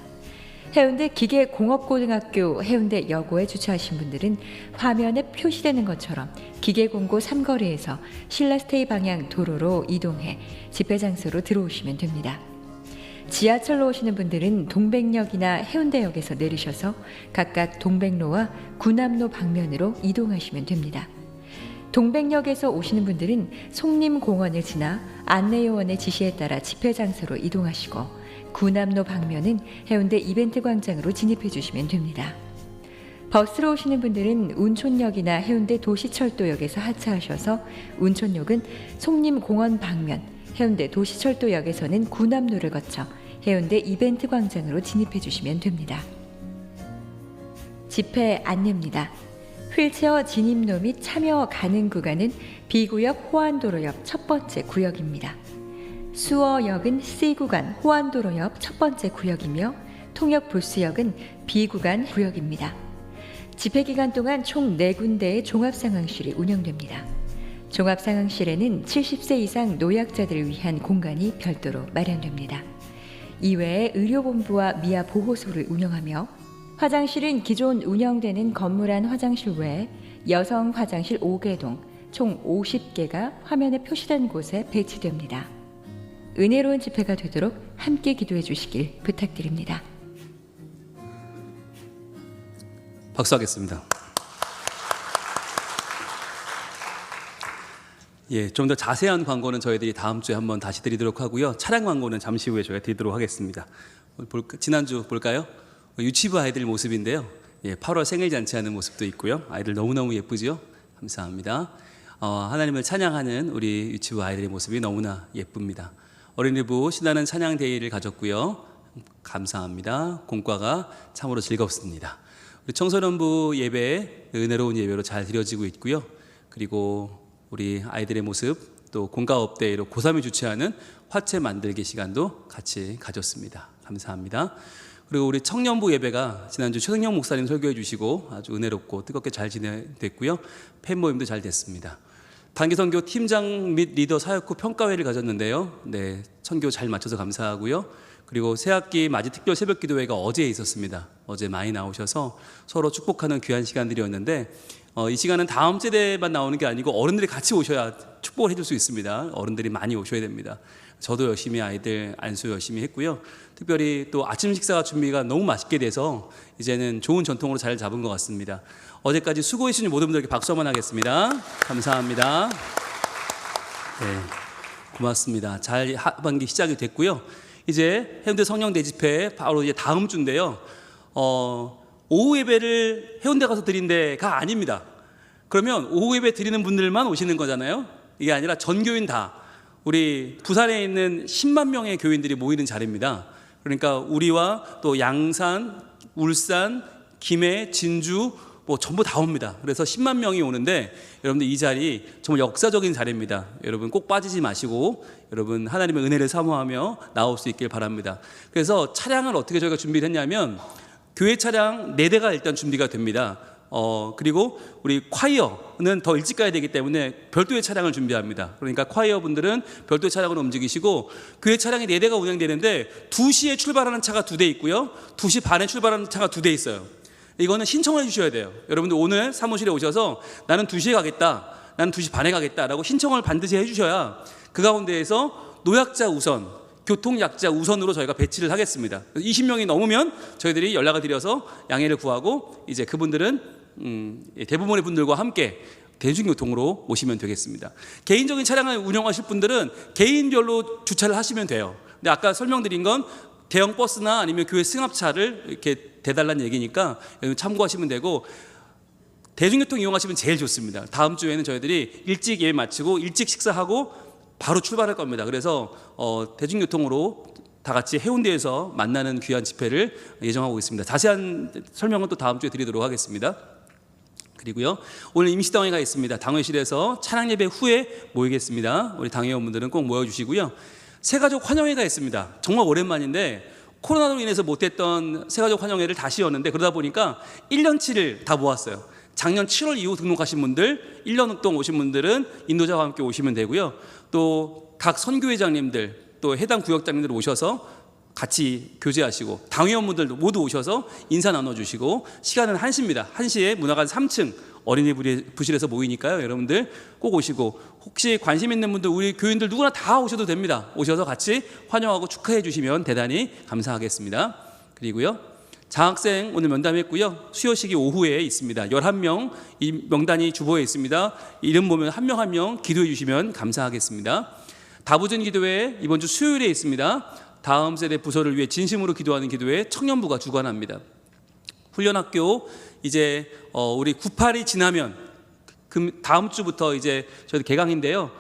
해운대 기계공업고등학교 해운대 여고에 주차하신 분들은 화면에 표시되는 것처럼 기계공고 3거리에서 신라스테이 방향 도로로 이동해 집회 장소로 들어오시면 됩니다. 지하철로 오시는 분들은 동백역이나 해운대역에서 내리셔서 각각 동백로와 구남로 방면으로 이동하시면 됩니다. 동백역에서 오시는 분들은 송림공원을 지나 안내요원의 지시에 따라 집회 장소로 이동하시고 구남로 방면은 해운대 이벤트 광장으로 진입해 주시면 됩니다. 버스로 오시는 분들은 운촌역이나 해운대 도시철도역에서 하차하셔서 운촌역은 송림공원 방면, 해운대 도시철도역에서는 구남로를 거쳐 해운대 이벤트 광장으로 진입해 주시면 됩니다. 집회 안내입니다. 휠체어 진입로 및 참여 가능 구간은 B구역 호안도로 옆 첫 번째 구역입니다. 수어역은 C구간 호안도로 옆 첫 번째 구역이며 통역 부스역은 B구간 구역입니다. 집회 기간 동안 총 4군데의 종합상황실이 운영됩니다. 종합상황실에는 70세 이상 노약자들을 위한 공간이 별도로 마련됩니다. 이외에 의료본부와 미아보호소를 운영하며 화장실은 기존 운영되는 건물 안 화장실 외에 여성 화장실 5개동 총 50개가 화면에 표시된 곳에 배치됩니다. 은혜로운 집회가 되도록 함께 기도해 주시길 부탁드립니다. 박수하겠습니다. 예, 좀 더 자세한 광고는 저희들이 다음 주에 한번 다시 드리도록 하고요. 차량 광고는 잠시 후에 저희가 드리도록 하겠습니다. 지난주 볼까요? 유치부 아이들 모습인데요. 예, 8월 생일 잔치하는 모습도 있고요. 아이들 너무너무 예쁘죠? 감사합니다. 하나님을 찬양하는 우리 유치부 아이들의 모습이 너무나 예쁩니다. 어린이부 신나는 찬양 데이를 가졌고요. 감사합니다. 공과가 참으로 즐겁습니다. 우리 청소년부 예배 은혜로운 예배로 잘 드려지고 있고요. 그리고 우리 아이들의 모습 또 공과업데이로 고3이 주최하는 화채 만들기 시간도 같이 가졌습니다. 감사합니다. 그리고 우리 청년부 예배가 지난주 최승영 목사님 설교해 주시고 아주 은혜롭고 뜨겁게 잘 진행됐고요. 팬 모임도 잘 됐습니다. 단기선교 팀장 및 리더 사역 후 평가회를 가졌는데요. 네, 선교 잘 마쳐서 감사하고요. 그리고 새학기 맞이 특별 새벽 기도회가 어제 있었습니다. 어제 많이 나오셔서 서로 축복하는 귀한 시간들이었는데 이 시간은 다음 세대만 나오는 게 아니고 어른들이 같이 오셔야 축복을 해줄 수 있습니다. 어른들이 많이 오셔야 됩니다. 저도 열심히 아이들 안수 열심히 했고요. 특별히 또 아침 식사가 준비가 너무 맛있게 돼서 이제는 좋은 전통으로 잘 잡은 것 같습니다. 어제까지 수고해 주신 모든 분들께 박수 한번 하겠습니다. 감사합니다. 네, 고맙습니다. 잘 하반기 시작이 됐고요. 이제 해운대 성령대 집회 바로 이제 다음 주인데요. 오후 예배를 해운대 가서 드린 데가 아닙니다. 그러면 오후 예배 드리는 분들만 오시는 거잖아요. 이게 아니라 전 교인 다 우리 부산에 있는 10만 명의 교인들이 모이는 자리입니다. 그러니까 우리와 또 양산, 울산, 김해, 진주 뭐 전부 다 옵니다. 그래서 10만 명이 오는데 여러분들 이 자리 정말 역사적인 자리입니다. 여러분 꼭 빠지지 마시고 여러분 하나님의 은혜를 사모하며 나올 수 있길 바랍니다. 그래서 차량을 어떻게 저희가 준비를 했냐면 교회 차량 4대가 일단 준비가 됩니다. 그리고 우리 콰이어는 더 일찍 가야 되기 때문에 별도의 차량을 준비합니다. 그러니까 콰이어 분들은 별도의 차량으로 움직이시고 교회 차량이 4대가 운행되는데 2시에 출발하는 차가 2대 있고요. 2시 반에 출발하는 차가 2대 있어요. 이거는 신청을 해주셔야 돼요. 여러분들 오늘 사무실에 오셔서 나는 2시에 가겠다, 나는 2시 반에 가겠다라고 신청을 반드시 해주셔야 그 가운데에서 노약자 우선, 교통약자 우선으로 저희가 배치를 하겠습니다. 20명이 넘으면 저희들이 연락을 드려서 양해를 구하고 이제 그분들은 대부분의 분들과 함께 대중교통으로 오시면 되겠습니다. 개인적인 차량을 운영하실 분들은 개인별로 주차를 하시면 돼요. 근데 아까 설명드린 건 대형 버스나 아니면 교회 승합차를 이렇게 대달라는 얘기니까 참고하시면 되고 대중교통 이용하시면 제일 좋습니다. 다음 주에는 저희들이 일찍 예배 마치고 일찍 식사하고 바로 출발할 겁니다. 그래서 대중교통으로 다 같이 해운대에서 만나는 귀한 집회를 예정하고 있습니다. 자세한 설명은 또 다음 주에 드리도록 하겠습니다. 그리고요, 오늘 임시당회가 있습니다. 당회실에서 찬양 예배 후에 모이겠습니다. 우리 당회원분들은 꼭 모여주시고요. 새가족 환영회가 있습니다. 정말 오랜만인데 코로나로 인해서 못했던 새가족 환영회를 다시 였는데 그러다 보니까 1년치를 다 모았어요. 작년 7월 이후 등록하신 분들, 1년 동안 오신 분들은 인도자와 함께 오시면 되고요. 또 각 선교회장님들, 또 해당 구역장님들 오셔서 같이 교제하시고 당회원분들도 모두 오셔서 인사 나눠주시고 시간은 1시입니다. 1시에 문화관 3층 어린이 부실에서 모이니까요. 여러분들 꼭 오시고 혹시 관심 있는 분들 우리 교인들 누구나 다 오셔도 됩니다. 오셔서 같이 환영하고 축하해 주시면 대단히 감사하겠습니다. 그리고요. 장학생 오늘 면담했고요. 수요식이 오후에 있습니다. 11명 이 명단이 주보에 있습니다. 이름 보면 한 명 한 명 기도해 주시면 감사하겠습니다. 다부진 기도회 이번 주 수요일에 있습니다. 다음 세대 부서를 위해 진심으로 기도하는 기도회 청년부가 주관합니다. 훈련학교 이제 우리 98이 지나면 다음 주부터 이제 저희 개강인데요.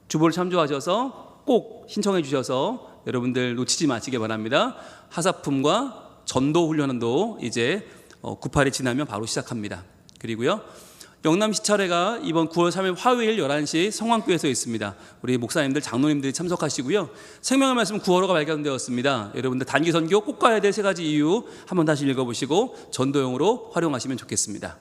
주보를 참조하셔서 꼭 신청해 주셔서 여러분들 놓치지 마시기 바랍니다. 하사품과 전도 훈련도 이제 98이 지나면 바로 시작합니다. 그리고요. 영남시찰회가 이번 9월 3일 화요일 11시 성황교에서 있습니다. 우리 목사님들, 장로님들이 참석하시고요. 생명의 말씀 9월호가 발견되었습니다. 여러분들 단기 선교 꼭 가야 될 3가지 이유 한번 다시 읽어보시고 전도용으로 활용하시면 좋겠습니다.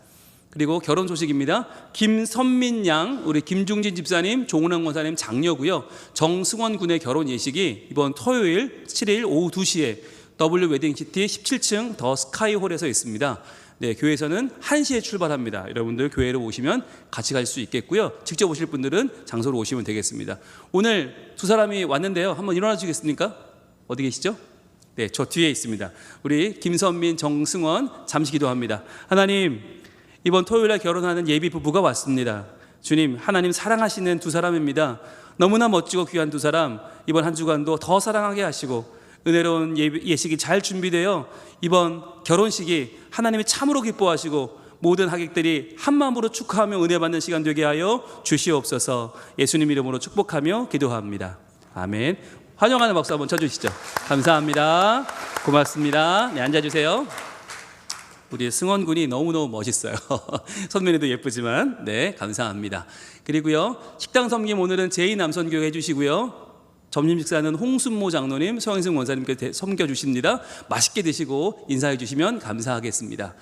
그리고 결혼 소식입니다. 김선민 양, 우리 김중진 집사님, 조은환 권사님 장녀고요. 정승원 군의 결혼 예식이 이번 토요일 7일 오후 2시에 W 웨딩시티 17층 더 스카이홀에서 있습니다. 네, 교회에서는 1시에 출발합니다. 여러분들 교회로 오시면 같이 갈 수 있겠고요. 직접 오실 분들은 장소로 오시면 되겠습니다. 오늘 두 사람이 왔는데요. 한번 일어나 주시겠습니까? 어디 계시죠? 네, 저 뒤에 있습니다. 우리 김선민, 정승원 잠시 기도합니다. 하나님, 이번 토요일에 결혼하는 예비 부부가 왔습니다. 주님, 하나님 사랑하시는 두 사람입니다. 너무나 멋지고 귀한 두 사람, 이번 한 주간도 더 사랑하게 하시고 은혜로운 예식이 잘 준비되어 이번 결혼식이 하나님이 참으로 기뻐하시고 모든 하객들이 한 마음으로 축하하며 은혜 받는 시간 되게 하여 주시옵소서. 예수님 이름으로 축복하며 기도합니다. 아멘. 환영하는 박수 한번 쳐주시죠. 감사합니다. 고맙습니다. 네, 앉아주세요. 우리 승원 군이 너무너무 멋있어요. 선면이도 예쁘지만 네, 감사합니다. 그리고요, 식당 섬김 오늘은 제2남선교회 해주시고요. 점심 식사는 홍순모 장로님, 서영승 원사님께 섬겨주십니다. 맛있게 드시고 인사해 주시면 감사하겠습니다.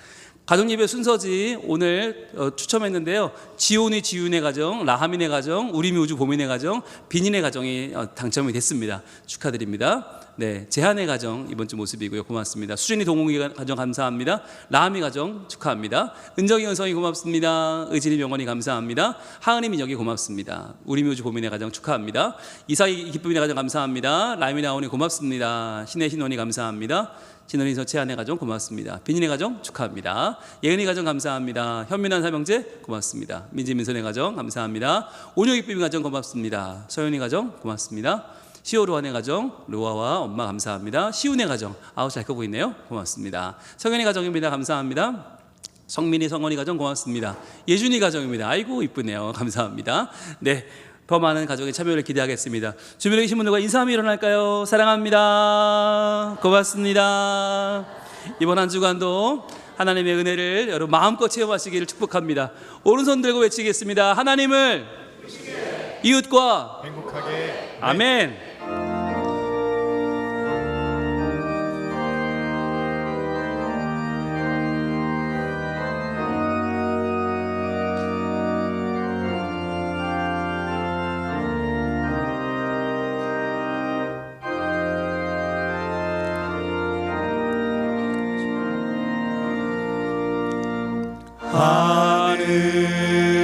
가정예배 순서지 오늘 추첨했는데요. 지온이 지윤의 가정, 라하민의 가정, 우리미 우주 보민의 가정, 비닌의 가정이 당첨이 됐습니다. 축하드립니다. 네, 재한의 가정 이번 주 모습이고요. 고맙습니다. 수진이 동욱이 가정 감사합니다. 라하미 가정 축하합니다. 은정이 은성이 고맙습니다. 의진이 병원이 감사합니다. 하은이 민혁이 고맙습니다. 우리미 우주 보민의 가정 축하합니다. 이사이 기쁨이의 가정 감사합니다. 라임이 나온이 고맙습니다. 신의 신원이 감사합니다. 진원이 서채한의 가정 고맙습니다. 비닌의 가정 축하합니다. 예은이 가정 감사합니다. 현민한 사명제 고맙습니다. 민지민선의 가정 감사합니다. 온유기쁨의 가정 고맙습니다. 서연이 가정 고맙습니다. 시오로한의 가정 로아와 엄마 감사합니다. 시운의 가정 잘 끄고 있네요. 고맙습니다. 성현이 가정입니다. 감사합니다. 성민이 성원이 가정 고맙습니다. 예준이 가정입니다. 아이고 이쁘네요. 감사합니다. 네, 더 많은 가정의 참여를 기대하겠습니다. 주변에 계신 분들과 인사하며 일어날까요? 사랑합니다. 고맙습니다. 이번 한 주간도 하나님의 은혜를 여러분 마음껏 체험하시기를 축복합니다. 오른손 들고 외치겠습니다. 하나님을 이웃과 행복하게. 아멘.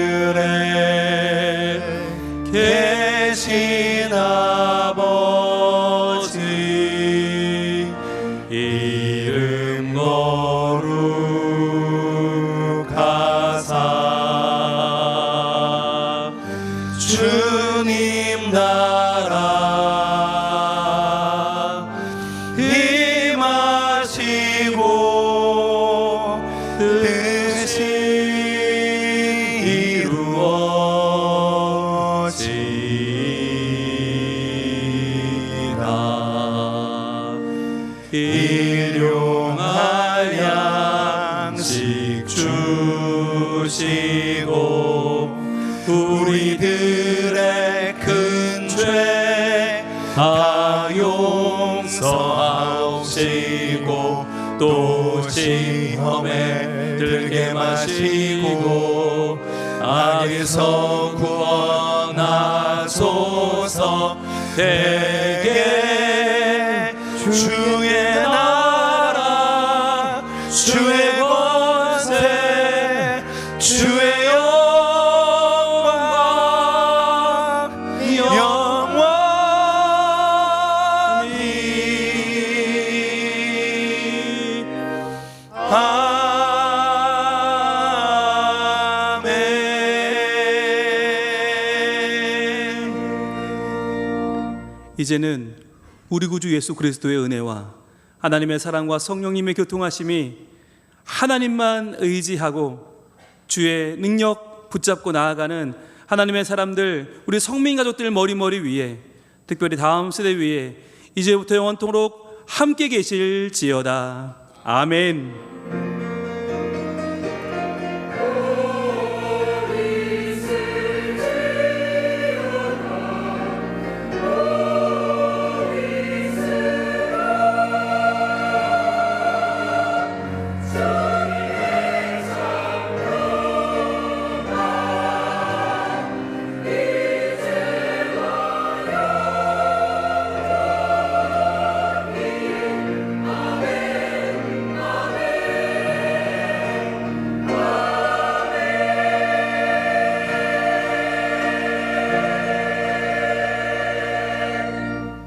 하늘에 계신 아버지 이름 거룩하사 주님 나라 임하시고 뜻이 일용할 양식 주시고 우리들의 큰 죄 다 용서하시고 또 시험에 들게 마시고 악에서 구원하소서. 대개 주의 나라 주의 권세 주의 영광 영원히 아멘. 이제는 우리 구주 예수 그리스도의 은혜와 하나님의 사랑과 성령님의 교통하심이 하나님만 의지하고 주의 능력 붙잡고 나아가는 하나님의 사람들, 우리 성민 가족들 머리 위에, 특별히 다음 세대 위에 이제부터 영원토록 함께 계실지어다. 아멘.